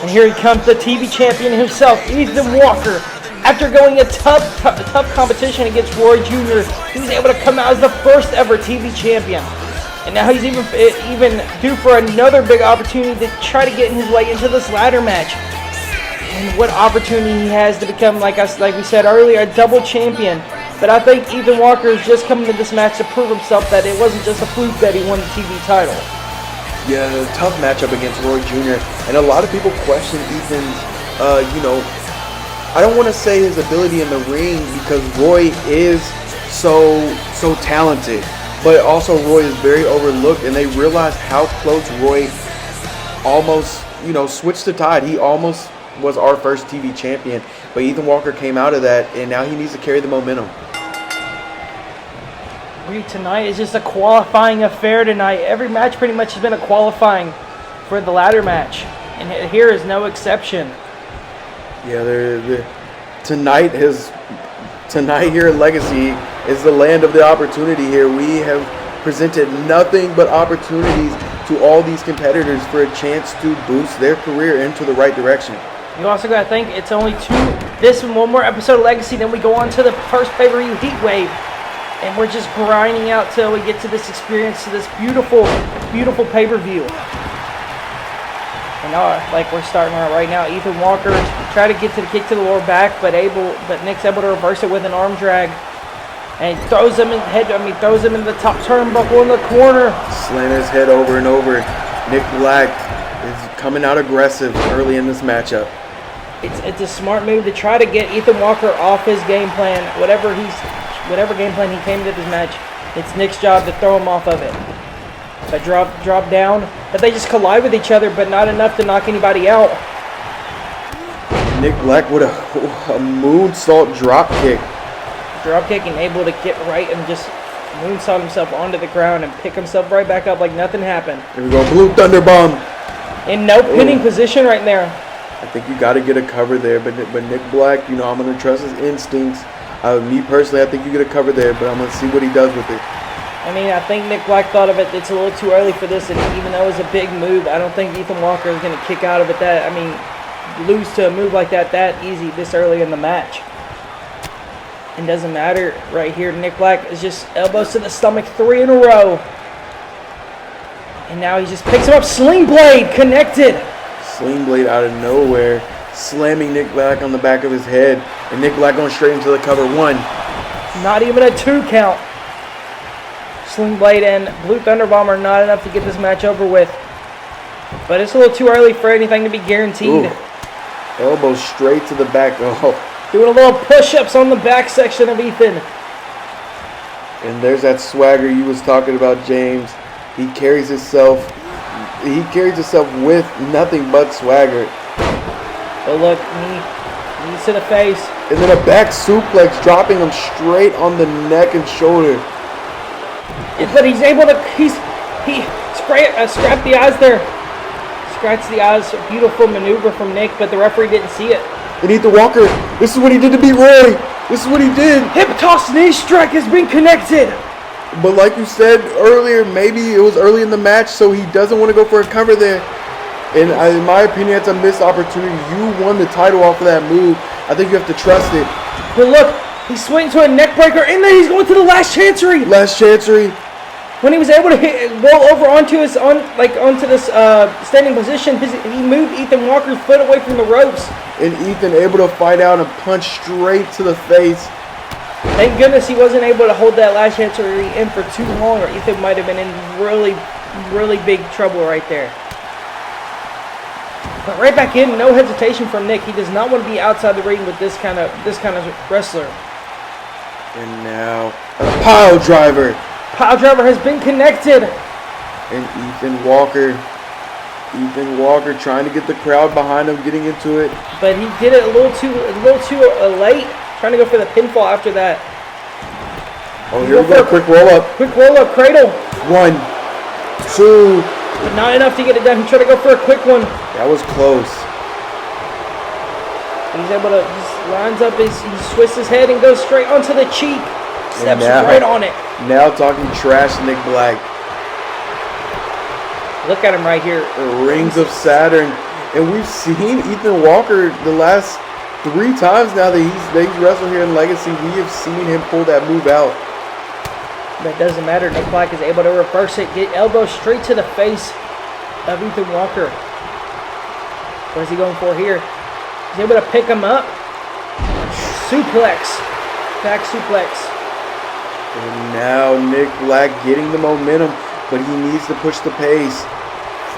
And here he comes, the TV champion himself, Ethan Walker. After going a tough competition against Roy Jr., he was able to come out as the first ever TV champion. And now he's even due for another big opportunity to try to get his way into this ladder match. And what opportunity he has to become, like we said earlier, a double champion. But I think Ethan Walker is just coming to this match to prove himself that it wasn't just a fluke that he won the TV title. Yeah, a tough matchup against Roy Jr. And a lot of people question Ethan's, I don't want to say his ability in the ring, because Roy is so talented. But also Roy is very overlooked, and they realize how close Roy almost, switched the tide. He almost was our first TV champion, but Ethan Walker came out of that, and now he needs to carry the momentum. Tonight is just a qualifying affair tonight. Every match pretty much has been a qualifying for the ladder match, and here is no exception. Yeah, tonight here at Legacy is the land of the opportunity here. We have presented nothing but opportunities to all these competitors for a chance to boost their career into the right direction. You also got to think it's only this and one more episode of Legacy, then we go on to the first pay-per-view Heat Wave. And we're just grinding out till we get to this experience, to this beautiful, beautiful pay-per-view. And like we're starting right now, Ethan Walker try to get to the kick to the lower back, but Nick's able to reverse it with an arm drag, and he throws him into the top turnbuckle in the corner. Slam his head over and over. Nick Black is coming out aggressive early in this matchup. It's a smart move to try to get Ethan Walker off his game plan. Whatever game plan he came into this match, it's Nick's job to throw him off of it. But drop down, but they just collide with each other, but not enough to knock anybody out. Nick Black with a moonsault drop kick. And able to get right and just moonsault himself onto the ground and pick himself right back up like nothing happened. Here we go, Blue Thunder Bomb. In no pinning position right there. I think you got to get a cover there, but Nick Black, I'm going to trust his instincts. Me personally, I think you get a cover there, but I'm going to see what he does with it. I mean, I think Nick Black thought of it. It's a little too early for this, and even though it was a big move, I don't think Ethan Walker is going to kick out of it lose to a move like that easy this early in the match. It doesn't matter right here. Nick Black is just elbows to the stomach 3 in a row. And now he just picks him up. Sling Blade connected. Sling Blade out of nowhere, slamming Nick Black on the back of his head. And Nick Black going straight into the cover 1. Not even a 2 count. Sling Blade and Blue Thunderbomb are not enough to get this match over with. But it's a little too early for anything to be guaranteed. Ooh. Elbow straight to the back. Oh. Doing a little push-ups on the back section of Ethan. And there's that swagger you was talking about, James. He carries himself with nothing but swagger. But look, knees to the face. And then a back suplex, dropping him straight on the neck and shoulder. but he's able to, he scrapped the eyes there. Scratched the eyes, a beautiful maneuver from Nick, but the referee didn't see it. And Ethan Walker, this is what he did to beat Roy. This is what he did. Hip toss knee strike has been connected. But like you said earlier, maybe it was early in the match, so he doesn't want to go for a cover there. And in my opinion, it's a missed opportunity. You won the title off of that move. I think you have to trust it. But look, he's swinging to a neck breaker, and then he's going to the last chancery. Last chancery. When he was able to roll over onto this standing position, he moved Ethan Walker's foot away from the ropes. And Ethan able to fight out and punch straight to the face. Thank goodness he wasn't able to hold that last chancery in for too long, or Ethan might have been in really, really big trouble right there. But right back in, no hesitation from Nick. He does not want to be outside the ring with this kind of wrestler. And now a pile driver. Pile driver has been connected. And Ethan Walker trying to get the crowd behind him, getting into it. But he did it a little too late. Trying to go for the pinfall after that. Oh, here we go. Quick roll up. Quick roll up cradle. 1, 2. But not enough to get it done. He tried to go for a quick one. That was close. He's able to, he lines up he twists his head and goes straight onto the cheek. Steps right on it. Now talking trash, Nick Black. Look at him right here. The Rings of Saturn. And we've seen Ethan Walker the last 3 times now that he's wrestled here in Legacy. We have seen him pull that move out. That doesn't matter. Nick Black is able to reverse it, get elbow straight to the face of Ethan Walker. What is he going for here? He's able to pick him up. Suplex. Back suplex. And now Nick Black getting the momentum, but he needs to push the pace.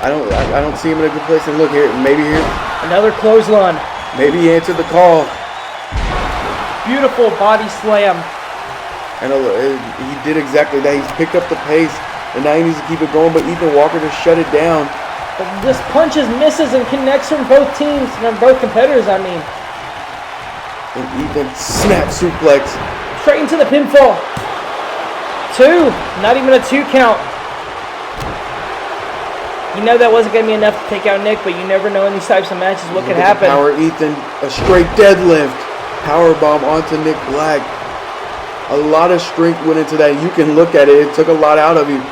I don't see him in a good place. And look here, maybe here. Another clothesline. Maybe he answered the call. Beautiful body slam. I know he did exactly that. He's picked up the pace, and now he needs to keep it going. But Ethan Walker just shut it down. But just punches, misses, and connects from both teams, from both competitors. I mean. And Ethan snap suplex straight into the pinfall. 2, not even a 2 count. You know that wasn't going to be enough to take out Nick, but you never know in these types of matches what could happen. Power Ethan, a straight deadlift. Power bomb onto Nick Black. A lot of strength went into that. You can look at it. It took a lot out of you.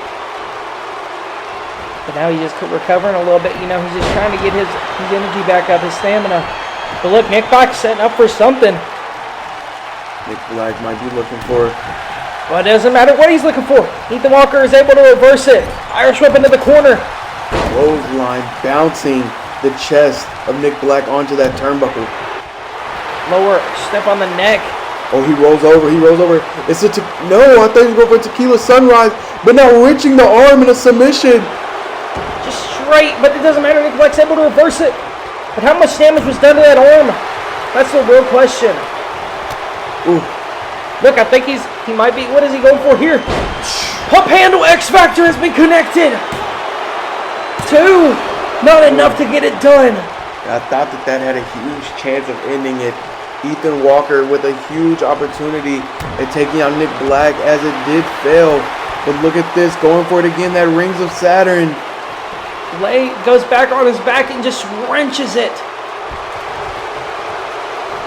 But now he's just recovering a little bit. You know, he's just trying to get his energy back up, his stamina. But look, Nick Black's setting up for something. Nick Black might be looking for. Well, it doesn't matter what he's looking for. Ethan Walker is able to reverse it. Irish whip into the corner. Clothesline bouncing the chest of Nick Black onto that turnbuckle. Lower step on the neck. Oh, he rolls over. It's no, I thought he was going for a tequila sunrise, but now reaching the arm in a submission. Just straight, but it doesn't matter. Nick Black's able to reverse it. But how much damage was done to that arm? That's the real question. Ooh. Look, I think he might be, what is he going for here? Pump handle X Factor has been connected. 2, not enough to get it done. I thought that had a huge chance of ending it. Ethan Walker with a huge opportunity at taking out Nick Black, as it did fail. But look at this, going for it again, that Rings of Saturn. Lay goes back on his back and just wrenches it.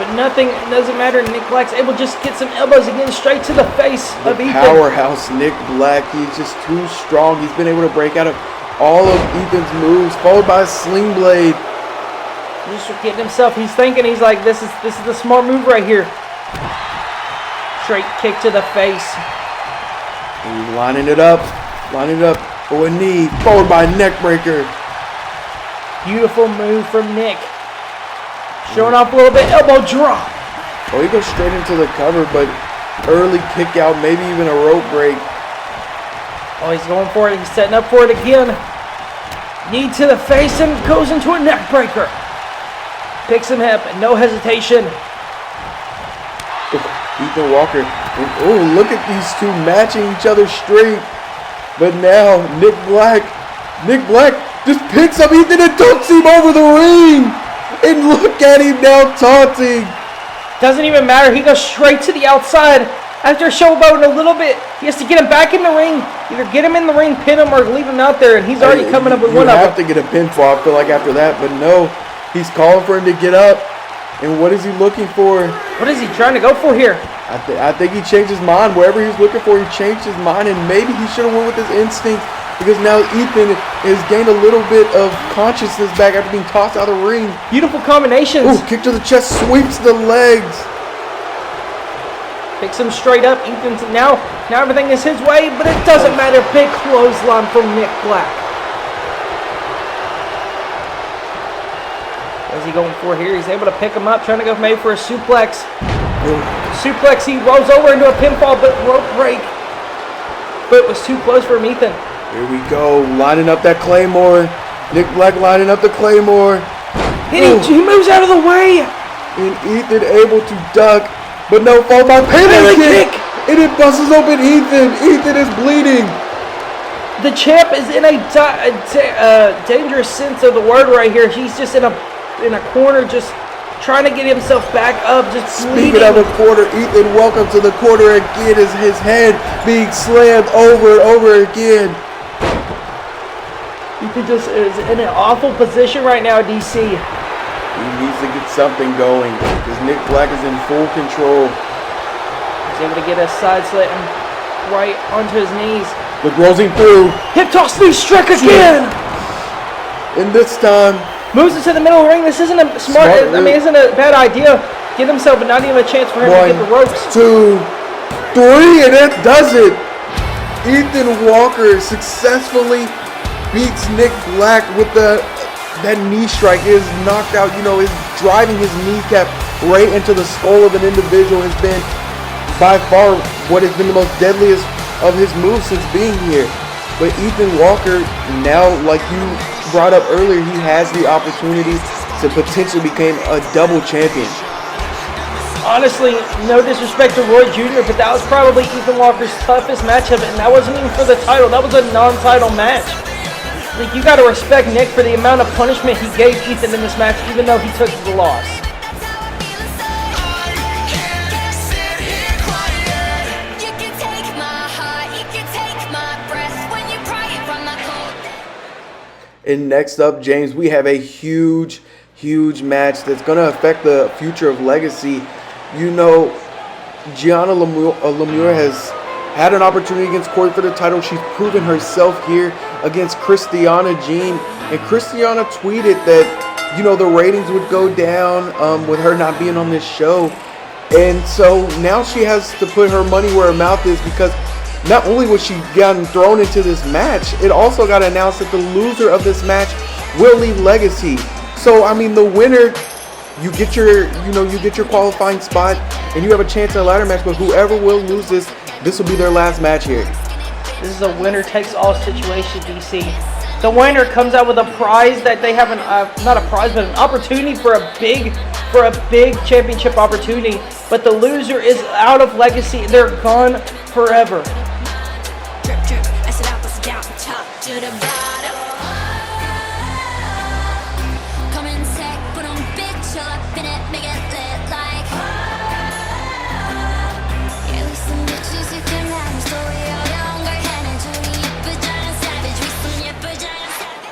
But nothing, it doesn't matter. Nick Black's able to just get some elbows again straight to the face of Ethan. Powerhouse Nick Black, he's just too strong. He's been able to break out of all of Ethan's moves, followed by a sling blade. Just getting himself, he's thinking, he's like, this is the smart move right here. Straight kick to the face. And he's lining it up for a knee, followed by a neck breaker. Beautiful move from Nick. Showing off a little bit, elbow drop. Oh, he goes straight into the cover, but early kick out, maybe even a rope break. Oh, he's going for it, he's setting up for it again. Knee to the face and goes into a neck breaker. Picks him up, no hesitation. Ethan Walker. Oh, look at these two matching each other straight. But now, Nick Black just picks up Ethan and dunks him over the ring. And look at him now taunting. Doesn't even matter. He goes straight to the outside. After showboating a little bit, he has to get him back in the ring. Either get him in the ring, pin him, or leave him out there, and he's already coming up with one of them. You have to get a pinfall, I feel like, after that, but no. He's calling for him to get up, and what is he looking for? What is he trying to go for here? I think he changed his mind. Wherever he was looking for, he changed his mind, and maybe he should have went with his instinct, because now Ethan has gained a little bit of consciousness back after being tossed out of the ring. Beautiful combinations. Ooh, kick to the chest, sweeps the legs. Picks him straight up. Ethan's now everything is his way, but it doesn't matter. Big clothesline from Nick Black. What's he going for here? He's able to pick him up, trying to go maybe for a suplex. Suplex, he rolls over into a pinfall, but rope break. But it was too close for Ethan. Here we go, lining up that Claymore. Nick Black lining up the Claymore. And he moves out of the way. And Ethan able to duck, but no, fall by panic kick. And it busts open Ethan. Ethan is bleeding. The champ is in a dangerous sense of the word right here. He's just in a corner, just trying to get himself back up, just bleeding. Speaking of a quarter, Ethan, welcome to the quarter again as his head being slammed over and over again. Ethan just is in an awful position right now, DC. He needs to get something going because Nick Black is in full control. He's able to get a side slam right onto his knees. Look, rolling through. Hip toss knee strike again. And this time, moves into the middle of the ring. This isn't a isn't a bad idea. Get himself, but not even a chance for him to get the ropes. 2, 3, and it does it. Ethan Walker successfully beats Nick Black with that knee strike. It is knocked out, is driving his kneecap right into the skull of an individual. Has been by far what has been the most deadliest of his moves since being here. But Ethan Walker, now, like you brought up earlier, he has the opportunity to potentially become a double champion. Honestly, no disrespect to Roy Jr., but that was probably Ethan Walker's toughest matchup, and that wasn't even for the title. That was a non-title match. Like, you got to respect Nick for the amount of punishment he gave Ethan in this match, even though he took the loss. And next up, James, we have a huge match that's going to affect the future of Legacy. Gionna Lamoure has had an opportunity against Corey for the title. She's proven herself here against Christiana Gene. And Christiana tweeted that, the ratings would go down with her not being on this show. And so now she has to put her money where her mouth is, because not only was she gotten thrown into this match, it also got announced that the loser of this match will leave Legacy. So, the winner, you get your qualifying spot, and you have a chance at a ladder match. But whoever will lose this will be their last match here. This is a winner-takes-all situation, DC. The winner comes out with a prize that they have not a prize, but an opportunity for a big championship opportunity. But the loser is out of Legacy. They're gone forever. I said I was down top to the bottom. Come and take, put on bitch up in it, make it lit like. Yeah, we some bitches who can rap the story all down, go ahead and do the vagina savage. We some vagina savage.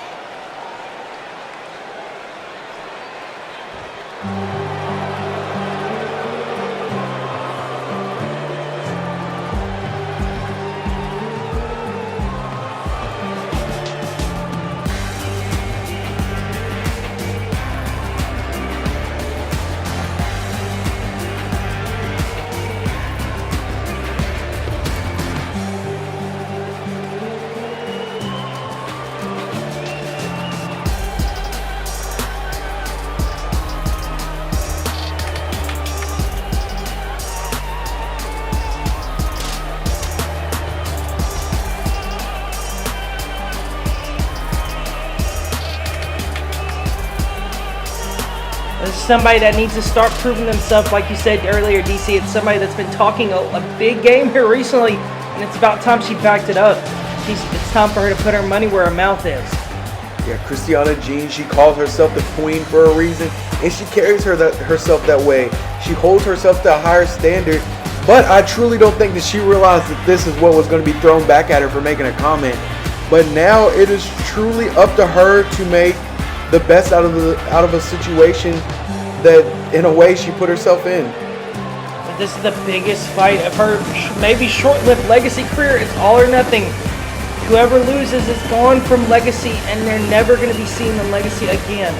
This is somebody that needs to start proving themselves, like you said earlier, DC. It's somebody that's been talking a big game here recently, and it's about time she backed it up. It's time for her to put her money where her mouth is. Yeah, Christiana Gene, she calls herself the queen for a reason, and she carries herself that way. She holds herself to a higher standard, But I truly don't think that she realized that this is what was going to be thrown back at her for making a comment. But now it is truly up to her to make the best out of a situation that, in a way, she put herself in. But this is the biggest fight of her maybe short-lived Legacy career. It's all or nothing. Whoever loses is gone from Legacy, and they're never going to be seen in Legacy again.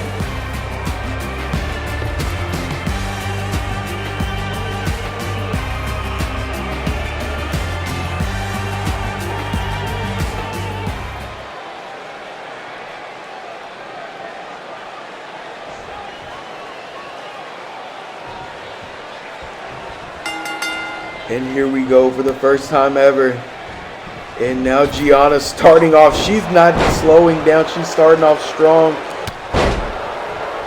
And here we go for the first time ever. And now Gionna starting off. She's not slowing down. She's starting off strong.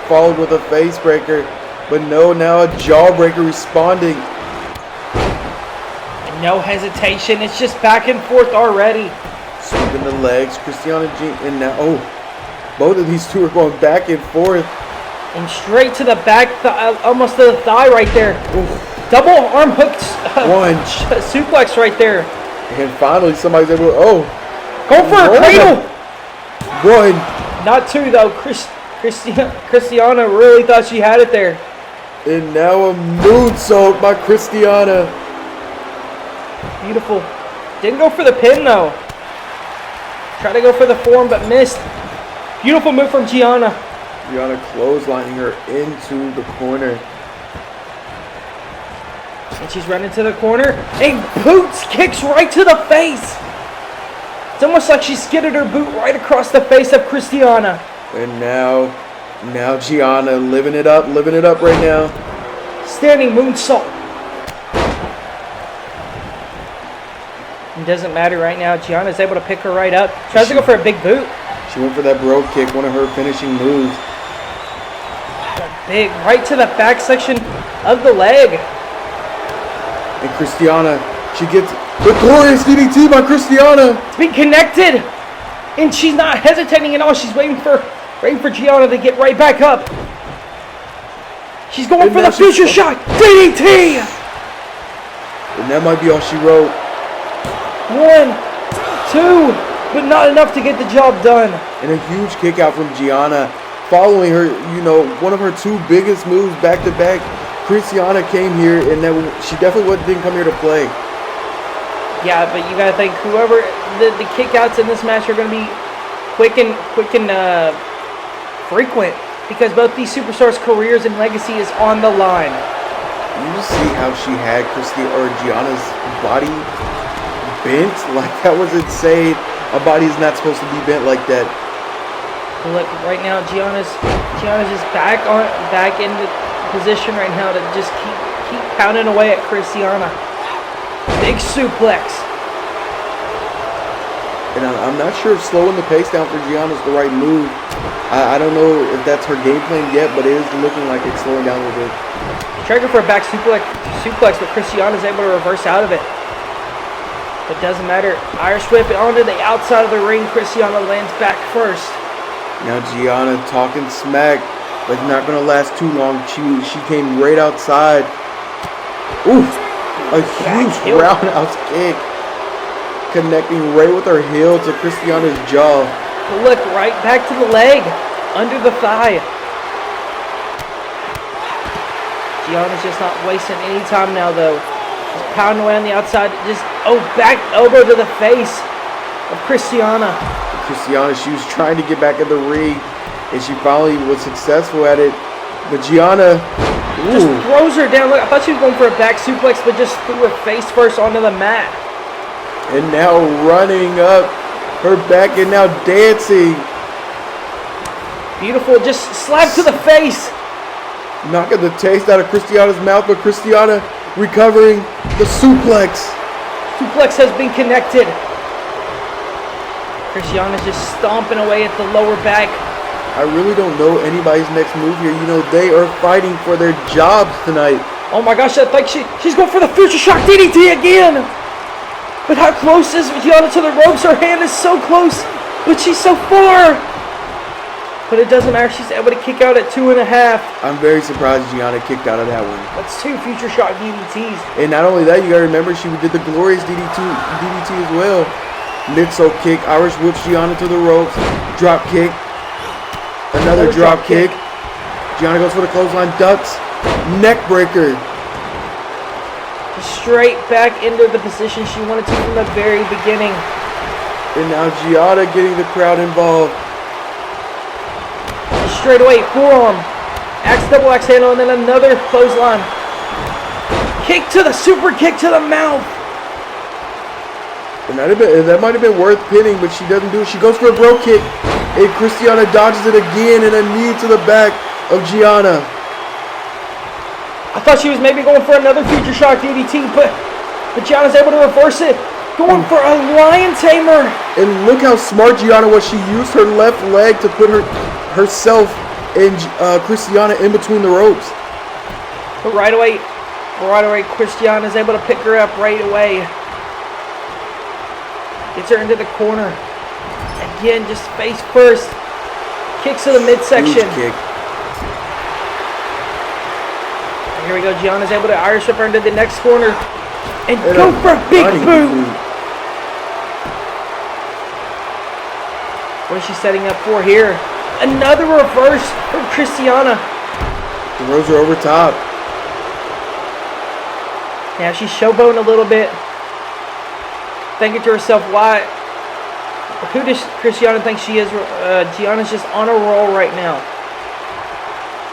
Followed with a face breaker. But no, now a jawbreaker responding. No hesitation. It's just back and forth already. Sweeping the legs. Christiana Gene. And now, both of these two are going back and forth. And straight to the back, almost to the thigh right there. Oof. Double arm hooks. One. Suplex right there. And finally somebody's able to, Go for a cradle. One. Not two though. Christiana really thought she had it there. And now a moonsault by Christiana. Beautiful. Didn't go for the pin though. Tried to go for the forearm but missed. Beautiful move from Gionna. Gionna clotheslining her into the corner. And she's running to the corner. And boots kicks right to the face. It's almost like she skidded her boot right across the face of Christiana. And now Gionna living it up right now. Standing moonsault. It doesn't matter right now. Gianna's able to pick her right up. Tries to go for a big boot. She went for that bro kick, one of her finishing moves. Big, right to the back section of the leg. And Christiana, she gets the glorious DDT by Christiana. It's been connected. And she's not hesitating at all. She's waiting for Gionna to get right back up. She's going for the future shot. DDT. And that might be all she wrote. 1, 2, but not enough to get the job done. And a huge kick out from Gionna. Following her, one of her two biggest moves back to back. Christiana came here, and she definitely didn't come here to play. Yeah, but you gotta think whoever the kickouts in this match are gonna be quick and frequent because both these superstars' careers and legacy is on the line. You just see how she had Gianna's body bent, like that was insane. A body's not supposed to be bent like that. Look, right now Gianna's just back in the position right now to just keep pounding away at Christiana. Big suplex. And I'm not sure if slowing the pace down for Gianna is the right move. I don't know if that's her game plan yet, but it is looking like it's slowing down a little bit. Tried to go for a back suplex, but Christiana's able to reverse out of it. It doesn't matter. Irish whip onto the outside of the ring. Christiana lands back first. Now Gionna talking smack, but not going to last too long. She came right outside. Oof! A huge roundhouse kick. Connecting right with her heel to Christiana's jaw. Look, right back to the leg. Under the thigh. Gianna's just not wasting any time now, though. Just pounding away on the outside. Just, back elbow to the face of Christiana. Christiana, she was trying to get back in the ring, and she finally was successful at it. But Gionna just throws her down. Look, I thought she was going for a back suplex, but just threw her face first onto the mat. And now running up her back and now dancing. Beautiful, just slap to the face. Knocking the taste out of Christiana's mouth, but Christiana recovering the suplex. Suplex has been connected. Christiana's just stomping away at the lower back. I really don't know anybody's next move here. They are fighting for their jobs tonight. Oh my gosh, I think she's going for the future shock DDT again. But how close is Gionna to the ropes? Her hand is so close, but she's so far. But it doesn't matter. She's able to kick out at 2.5. I'm very surprised Gionna kicked out of that one. That's 2 future shock DDTs. And not only that, you gotta remember she did the glorious DDT as well. Mid-soak kick, Irish whips Gionna to the ropes, drop kick, another drop kick. Gionna goes for the clothesline, ducks, neck breaker. Straight back into the position she wanted to from the very beginning. And now Gionna getting the crowd involved. Straight away, forearm, double axe handle, and then another clothesline. Kick to the super kick to the mouth. That might have been worth pinning, but she doesn't do it. She goes for a bro kick, and Christiana dodges it again, and a knee to the back of Gionna. I thought she was maybe going for another future shock DDT, but Gianna's able to reverse it. Going for a lion tamer. And look how smart Gionna was. She used her left leg to put herself and Christiana in between the ropes. But right away, Christiana is able to pick her up right away. Gets her into the corner. Again, just face first. Kicks to the midsection. Huge kick. Here we go. Gianna's able to Irish whip her into the next corner. And go for a big boot. What is she setting up for here? Another reverse from Christiana. Throws her over top. Yeah, she's showboating a little bit. Thinking to herself, why? Who does Christiana think she is? Gianna's just on a roll right now.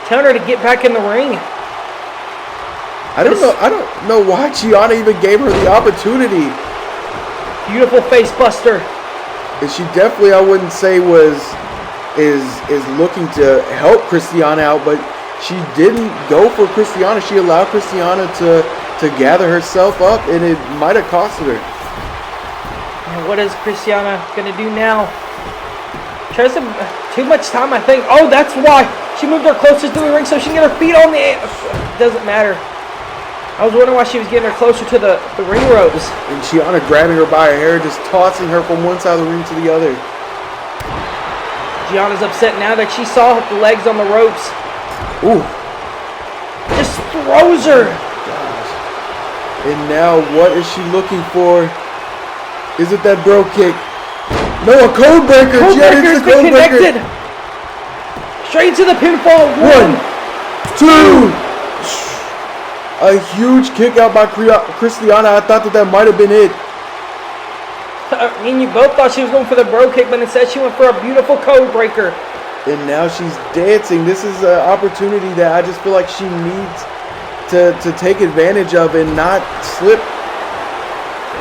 Telling her to get back in the ring. I don't know why Gionna even gave her the opportunity. Beautiful face buster. And she definitely, I wouldn't say is looking to help Christiana out, but she didn't go for Christiana. She allowed Christiana to gather herself up, and it might have costed her. And what is Christiana gonna do now? Tries to too much time, I think. Oh, that's why she moved her closest to the ring so she can get her feet on the. Doesn't matter. I was wondering why she was getting her closer to the ring ropes. And Gionna grabbing her by her hair, just tossing her from one side of the ring to the other. Gianna's upset now that she saw the legs on the ropes. Ooh. Just throws her. Gosh. And now what is she looking for? Is it that bro kick? No, a code breaker. Codebreaker's been connected. Straight to the pinfall. 1, 2. A huge kick out by Christiana. I thought that might have been it. I mean, you both thought she was going for the bro kick, but instead she went for a beautiful code breaker. And now she's dancing. This is an opportunity that I just feel like she needs to take advantage of and not slip.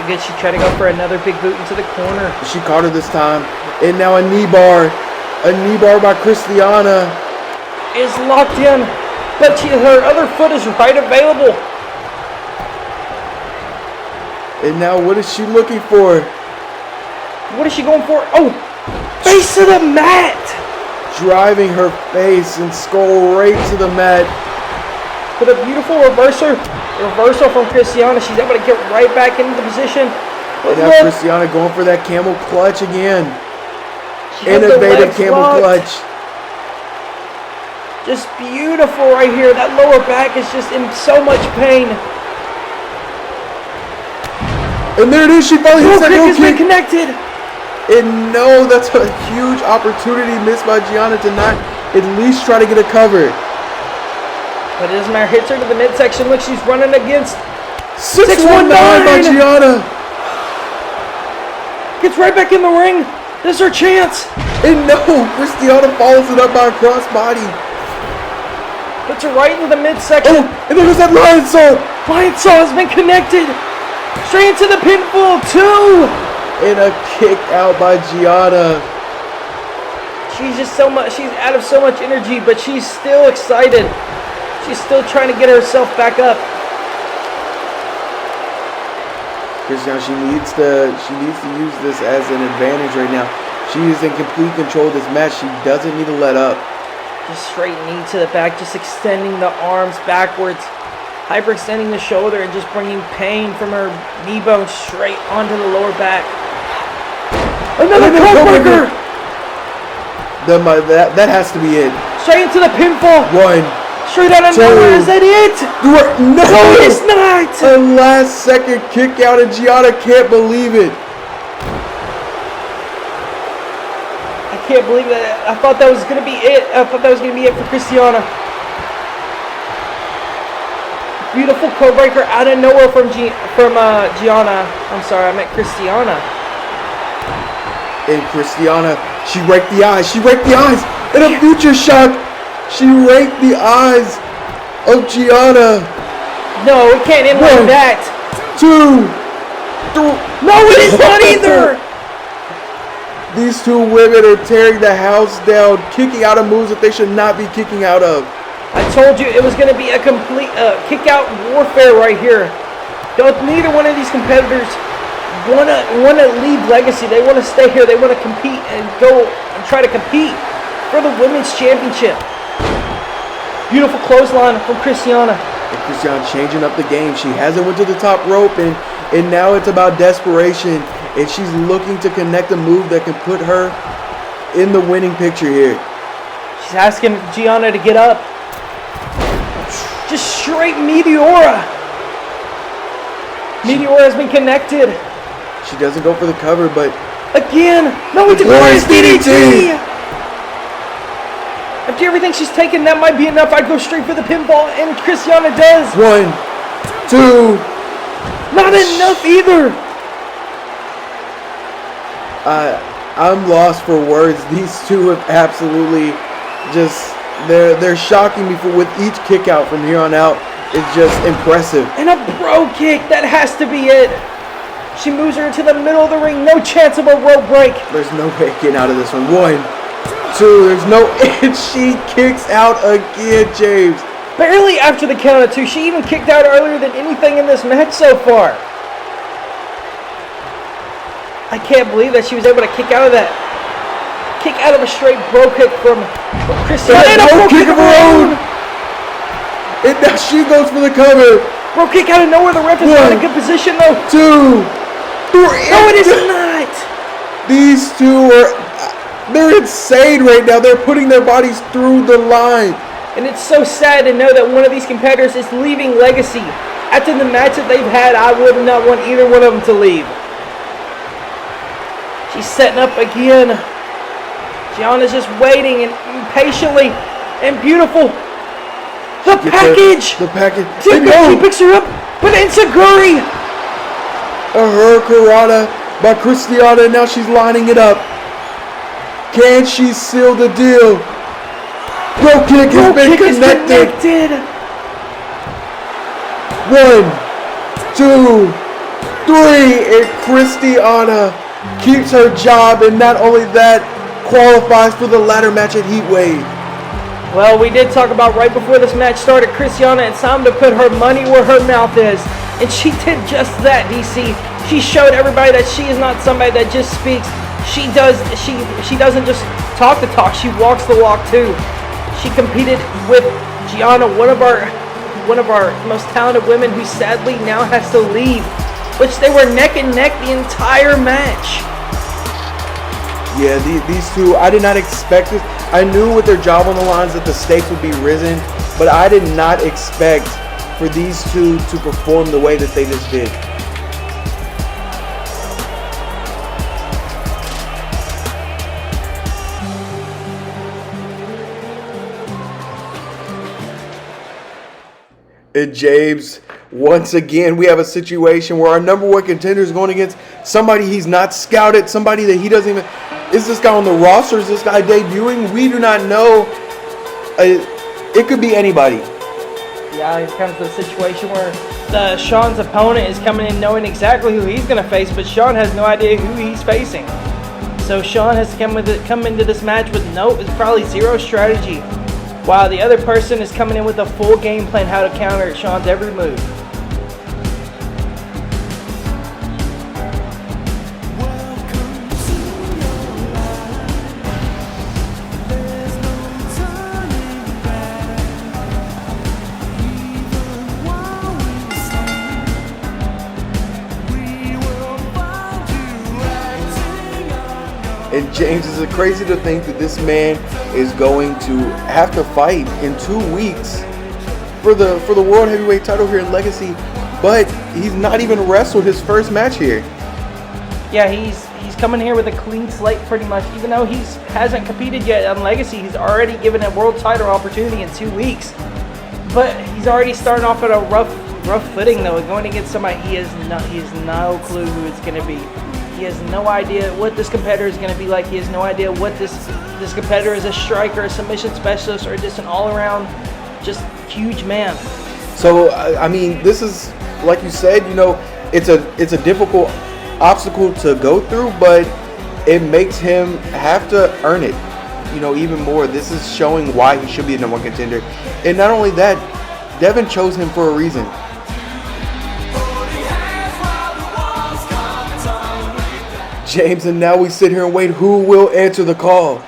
Again, she tried to go for another big boot into the corner. She caught her this time. And now a knee bar. A knee bar by Christiana. Is locked in. But her other foot is right available. And now what is she looking for? What is she going for? Oh! Face of the mat! Driving her face and skull right to the mat. With a beautiful reversal from Christiana. She's able to get right back into the position. And now Christiana going for that camel clutch again. Innovative camel clutch. Just beautiful right here. That lower back is just in so much pain. And there it is. She finally hits that kick no has been connected. And no, that's a huge opportunity missed by Gionna to not at least try to get a cover. But it doesn't matter. Hits her to the midsection. Look, she's running against 619 by Gionna. Gets right back in the ring. This is her chance. And no, Christiana follows it up by a crossbody. Puts her right into the midsection. Oh, and there's that lion saw. Lion saw has been connected. Straight into the pinfall, 2. And a kick out by Gionna. She's just she's out of so much energy, but she's still excited. She's still trying to get herself back up. Christiana, she needs to use this as an advantage right now. She is in complete control of this match. She doesn't need to let up. Just straight knee to the back, just extending the arms backwards, hyperextending the shoulder, and just bringing pain from her knee bone straight onto the lower back. Another code breaker! That has to be it. Straight into the pinfall. 1, Straight out of 2. nowhere. Is that it? No, It's not. A last second kick out, and Gionna can't believe it. I can't believe that. I thought that was going to be it. I thought that was going to be it for Christiana. Beautiful code breaker out of nowhere from Gionna. I'm sorry, I meant Christiana. And Christiana, she raked the eyes. In a future shock, she raked the eyes of Gionna. No, it can't end like 1, that. 2, 3. No, it is not either. These two women are tearing the house down, kicking out of moves that they should not be kicking out of. I told you it was going to be a complete kick-out warfare right here. Neither one of these competitors want to leave Legacy. They want to stay here. They want to compete and go and try to compete for the Women's Championship. Beautiful clothesline from Christiana. And Christiana changing up the game. She hasn't went to the top rope, and now it's about desperation. And she's looking to connect a move that can put her in the winning picture here. She's asking Gionna to get up. Just straight Meteora. Meteora has been connected. She doesn't go for the cover, but again. No, it's a glorious DDT. After everything she's taken, that might be enough. I'd go straight for the pinfall, and Christiana does. 1, 2. Not enough either. I'm lost for words. These two have absolutely just they're shocking me with each kick out from here on out. It's just impressive. And a bro kick, that has to be it. She moves her into the middle of the ring. No chance of a rope break. There's no way getting out of this one. 1, 2. There's no. And she kicks out again, James. Barely after the count of 2. She even kicked out earlier than anything in this match so far. I can't believe that she was able to kick out of that. Kick out of a straight bro kick from Christiana. And a bro kick of her own. And now she goes for the cover. Bro kick out of nowhere. The ref is not in a good position though. 2, 3. No, it is not. These two they're insane right now. They're putting their bodies through the line. And it's so sad to know that one of these competitors is leaving Legacy. After the match that they've had, I would not want either one of them to leave. She's setting up again. Gianna's just waiting and patiently and beautiful. The package! The package. She picks her up, but Enziguri! A hurricanrana by Christiana, and now she's lining it up. Can she seal the deal? Bro kick has been connected. 1, 2, 3, and Christiana keeps her job, and not only that, qualifies for the ladder match at Heatwave. Well, we did talk about right before this match started, Christiana, it's time to put her money where her mouth is. And she did just that, DC. She showed everybody that she is not somebody that just speaks. She doesn't just talk the talk, she walks the walk too. She competed with Gionna, one of our most talented women who sadly now has to leave. Which they were neck and neck the entire match. Yeah, these two, I did not expect this. I knew with their job on the lines that the stakes would be risen, but I did not expect for these two to perform the way that they just did. And James, once again, we have a situation where our number one contender is going against somebody he's not scouted, somebody that he doesn't even... Is this guy on the roster? Is this guy debuting? We do not know. It could be anybody. Yeah, it comes to the situation where Sean's opponent is coming in knowing exactly who he's going to face, but Sean has no idea who he's facing. So Sean has come into this match with probably zero strategy, while the other person is coming in with a full game plan how to counter Sean's every move. And James, is it crazy to think that this man is going to have to fight in 2 weeks for the World Heavyweight title here in Legacy, but he's not even wrestled his first match here. Yeah, he's coming here with a clean slate pretty much. Even though he hasn't competed yet on Legacy, he's already given a world title opportunity in 2 weeks. But he's already starting off at a rough footing though, going against somebody he has no clue who it's going to be. He has no idea what this competitor is going to be like. He has no idea what this competitor is, a striker, a submission specialist, or just an all-around just huge man. So I mean, this is, like you said, it's a difficult obstacle to go through, but it makes him have to earn it, even more. This is showing why he should be the #1 contender. And not only that, Devin chose him for a reason. James, and now we sit here and wait who will answer the call.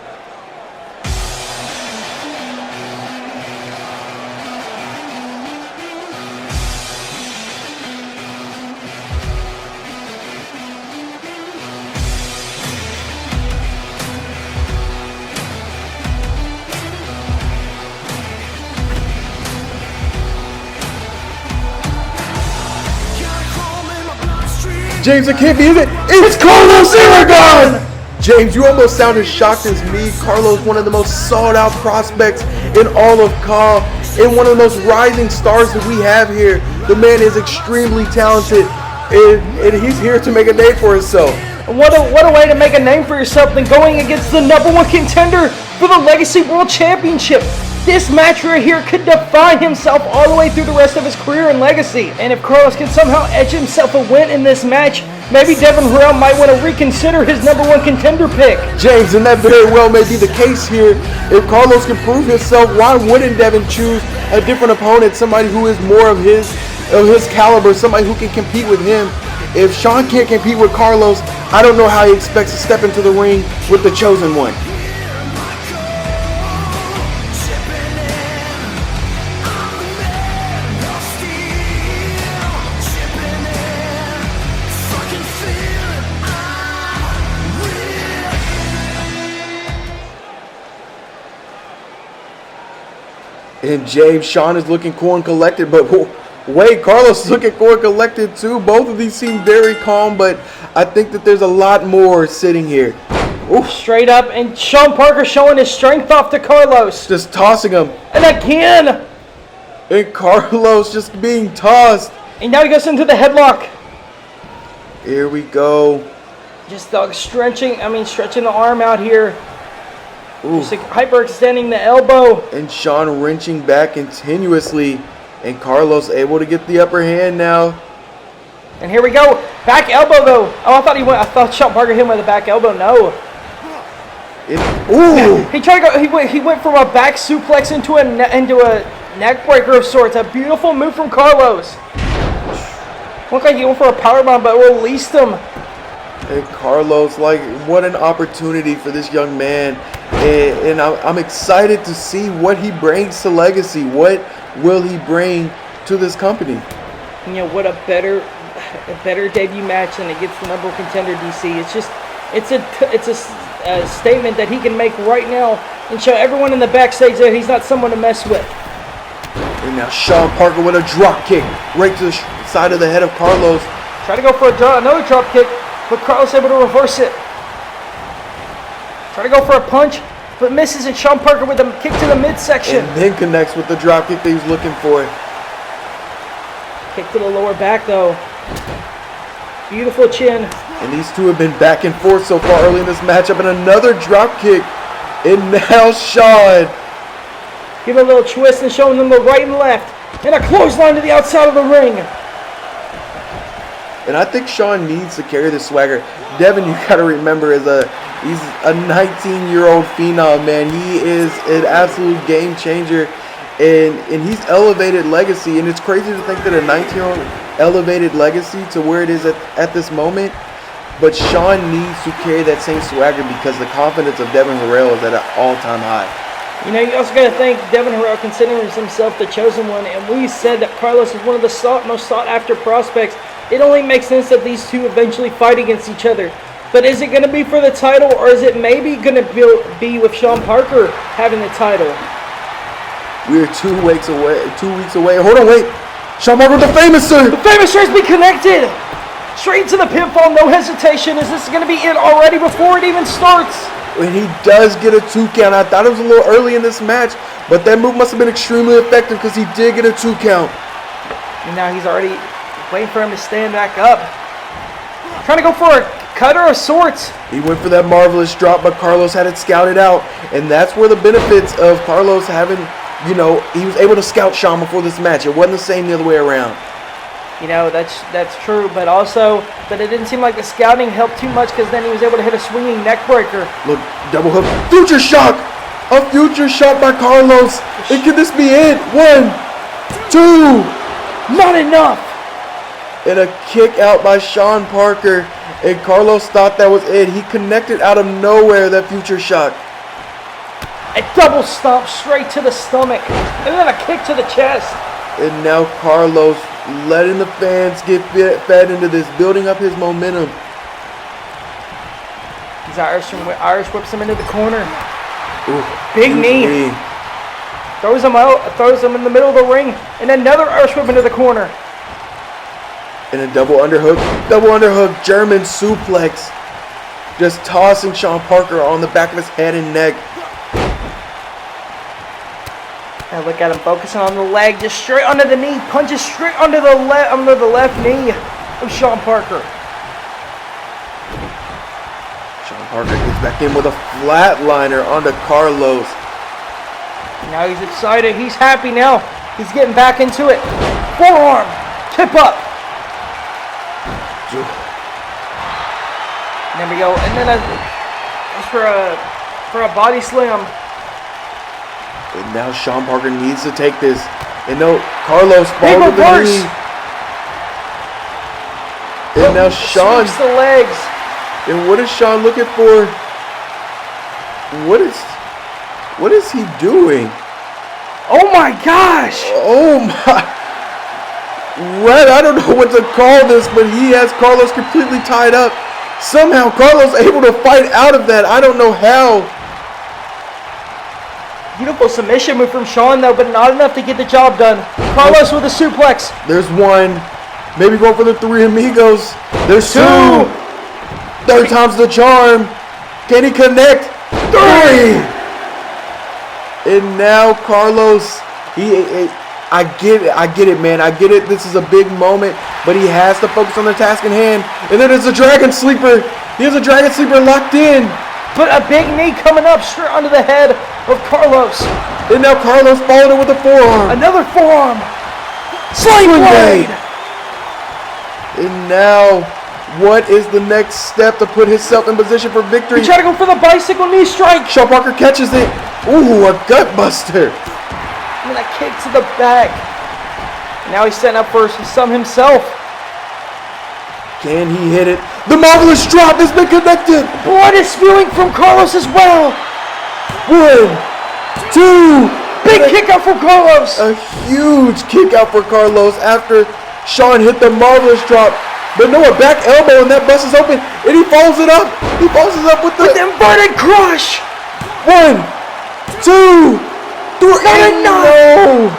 James, it can't be it. It's Carlos Aragon! James, you almost sound as shocked as me. Carlos, one of the most sought-out prospects in all of CAW, and one of the most rising stars that we have here. The man is extremely talented, and he's here to make a name for himself. What a way to make a name for yourself than going against the #1 contender for the Legacy World Championship. This match right here could define himself all the way through the rest of his career in Legacy. And if Carlos can somehow edge himself a win in this match, maybe Devin Harrell might want to reconsider his #1 contender pick. James, and that very well may be the case here. If Carlos can prove himself, why wouldn't Devin choose a different opponent, somebody who is more of his caliber, somebody who can compete with him? If Sean can't compete with Carlos, I don't know how he expects to step into the ring with the chosen one. And James, Sean is looking cool and collected, but wait, Carlos is looking cool and collected too. Both of these seem very calm, but I think that there's a lot more sitting here. Ooh. Straight up, and Sean Parker showing his strength off to Carlos. Just tossing him. And again! And Carlos just being tossed. And now he goes into the headlock. Here we go. Just stretching the arm out here. Ooh. Just hyperextending the elbow. And Sean wrenching back continuously. And Carlos able to get the upper hand now. And here we go. Back elbow though. Oh, I thought Sean Parker hit him with a back elbow. No. Ooh. He tried to go. He went from a back suplex into a neck breaker of sorts. A beautiful move from Carlos. Looked like he went for a powerbomb, but released him. And Carlos, what an opportunity for this young man. And I'm excited to see what he brings to Legacy. What will he bring to this company? What a better debut match than against the #1 contender, DC. It's a statement that he can make right now and show everyone in the backstage that he's not someone to mess with. And now Sean Parker with a drop kick right to the side of the head of Carlos. Try to go for another drop kick, but Carlos able to reverse it. Try to go for a punch, but misses, and Sean Parker with a kick to the midsection. And then connects with the drop kick that he was looking for. Kick to the lower back though. Beautiful chin. And these two have been back and forth so far early in this matchup. And another drop kick. And now Sean. Give a little twist and showing them the right and left. And a clothesline to the outside of the ring. And I think Sean needs to carry the swagger. Devin, you got to remember, he's a 19-year-old phenom, man. He is an absolute game changer. And he's elevated Legacy. And it's crazy to think that a 19-year-old elevated Legacy to where it is at this moment. But Sean needs to carry that same swagger because the confidence of Devin Harrell is at an all-time high. You also got to thank Devin Harrell considering himself the chosen one. And we said that Carlos is one of the most sought-after prospects. It only makes sense that these two eventually fight against each other. But is it going to be for the title, or is it maybe going to be with Sean Parker having the title? We're 2 weeks away. 2 weeks away. Hold on, wait. Sean Parker with the Famouser. The Famouser has been connected. Straight to the pinfall, no hesitation. Is this going to be it already before it even starts? And he does get a 2 count. I thought it was a little early in this match, but that move must have been extremely effective because he did get a 2 count. And now he's already waiting for him to stand back up. Trying to go for a cutter of sorts. He went for that marvelous drop, but Carlos had it scouted out. And that's where the benefits of Carlos having, you know, he was able to scout Sean before this match. It wasn't the same the other way around. You know, that's true, but also that it didn't seem like the scouting helped too much because then he was able to hit a swinging neck breaker. Look, double hook, future shock! A future shot by Carlos. And could this be it? 1, 2. Not enough. And a kick out by Sean Parker. And Carlos thought that was it. He connected out of nowhere that future shock. A double stomp straight to the stomach. And then a kick to the chest. And now Carlos letting the fans get fed into this, building up his momentum. He's Irish whips him into the corner. Ooh, Big knee. Throws him out, throws him in the middle of the ring. And another Irish whip into the corner. And a double underhook, German suplex. Just tossing Sean Parker on the back of his head and neck. Now look at him focusing on the leg, just straight under the knee, punches straight under the left knee of Sean Parker. Sean Parker gets back in with a flatliner onto Carlos. Now he's excited, he's happy now. He's getting back into it. Forearm, tip up. There we go, and then for a body slam. And now Sean Parker needs to take this. And no, Carlos falls with the knee. And now Sean. Sweeps the legs. And what is Sean looking for? What is he doing? Oh my gosh! Oh my. Red, I don't know what to call this, but he has Carlos completely tied up. Somehow Carlos able to fight out of that. I don't know how. Beautiful submission move from Sean though, but not enough to get the job done. Carlos with a suplex. There's 1. Maybe going for the 3 amigos. There's 2. Third time's the charm. Can he connect? 3. And now Carlos, I get it, man. I get it. This is a big moment, but he has to focus on the task in hand. And then there's a Dragon Sleeper. He has a Dragon Sleeper locked in. But a big knee coming up straight onto the head of Carlos. And now Carlos followed it with a forearm. Another forearm. Sling blade. And now, what is the next step to put himself in position for victory? He tried to go for the bicycle knee strike. Sean Parker catches it. Ooh, a gut buster. And a kick to the back. Now he's setting up for some himself. Can he hit it? The marvelous drop has been connected. Blood is spewing from Carlos as well. 1, 2. Big kick out for Carlos. A huge kick out for Carlos after Sean hit the marvelous drop. But no, a back elbow and that bust is open. And he follows it up. He follows it up with the inverted crush. 1, 2, 3. Not enough. No.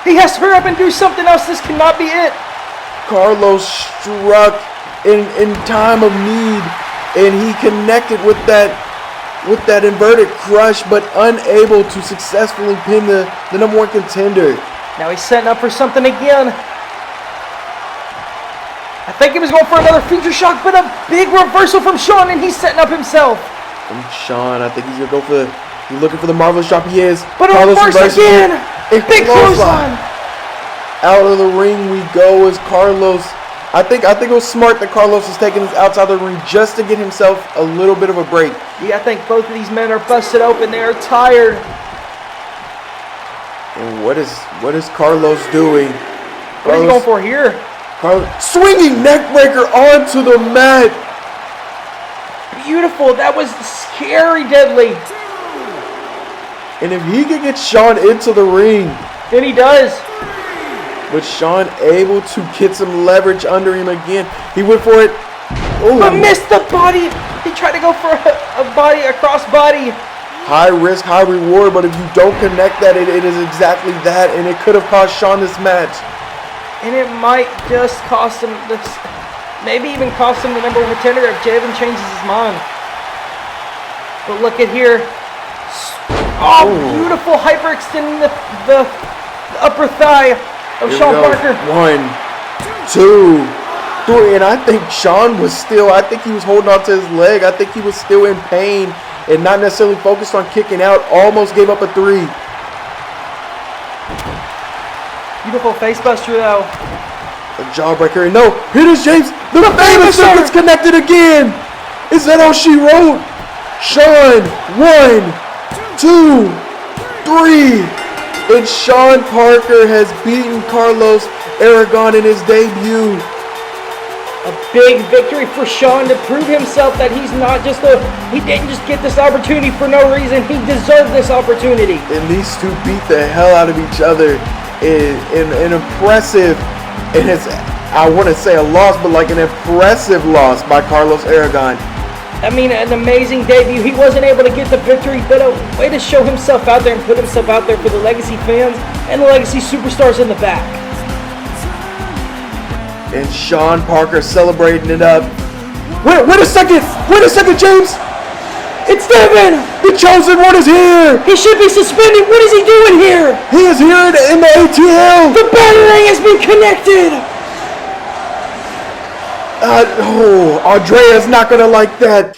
He has to hurry up and do something else. This cannot be it. Carlos struck in time of need, and he connected with that inverted crush, but unable to successfully pin the number 1 contender. Now he's setting up for something again. I think he was going for another future shock, but a big reversal from Sean, and he's setting up himself. From Sean, I think he's gonna go for he's looking for the marvelous drop. He is. But a reverse again. Big clothesline. Out of the ring we go as Carlos. I think it was smart that Carlos is taking this outside the ring just to get himself a little bit of a break. Yeah, I think both of these men are busted open. They are tired. And what is Carlos doing? What is he going for here? Carlos swinging neckbreaker onto the mat. Beautiful. That was scary, deadly. And if he can get Sean into the ring, then he does. But Sean able to get some leverage under him again. He went for it. but missed the body. He tried to go for a cross body. High risk, high reward, but if you don't connect that, it is exactly that, and it could have cost Sean this match. And it might just cost him this, maybe even cost him the #1 contender if Javen changes his mind. But look at here. Oh, beautiful hyperextending the upper thigh of Sean Parker. 1, 2, 3, and I think Sean was still, I think he was holding on to his leg. I think he was still in pain and not necessarily focused on kicking out. Almost gave up a 3. Beautiful facebuster though. A jawbreaker, and no, here it is, James. The famous serpent's connected again. Is that all she wrote? Sean, 1, 2, 3. And Sean Parker has beaten Carlos Aragon in his debut. A big victory for Sean to prove himself that he's not just he didn't just get this opportunity for no reason. He deserved this opportunity. And these two beat the hell out of each other in an impressive, and it's, I want to say a loss, but like an impressive loss by Carlos Aragon. I mean, an amazing debut. He wasn't able to get the victory, but a way to show himself out there and put himself out there for the Legacy fans and the Legacy superstars in the back. And Sean Parker celebrating it up. Wait a second, James. It's Devin. The Chosen One is here. He should be suspended. What is he doing here? He is here in the ATL. The battering has been connected. Andrea's not gonna like that.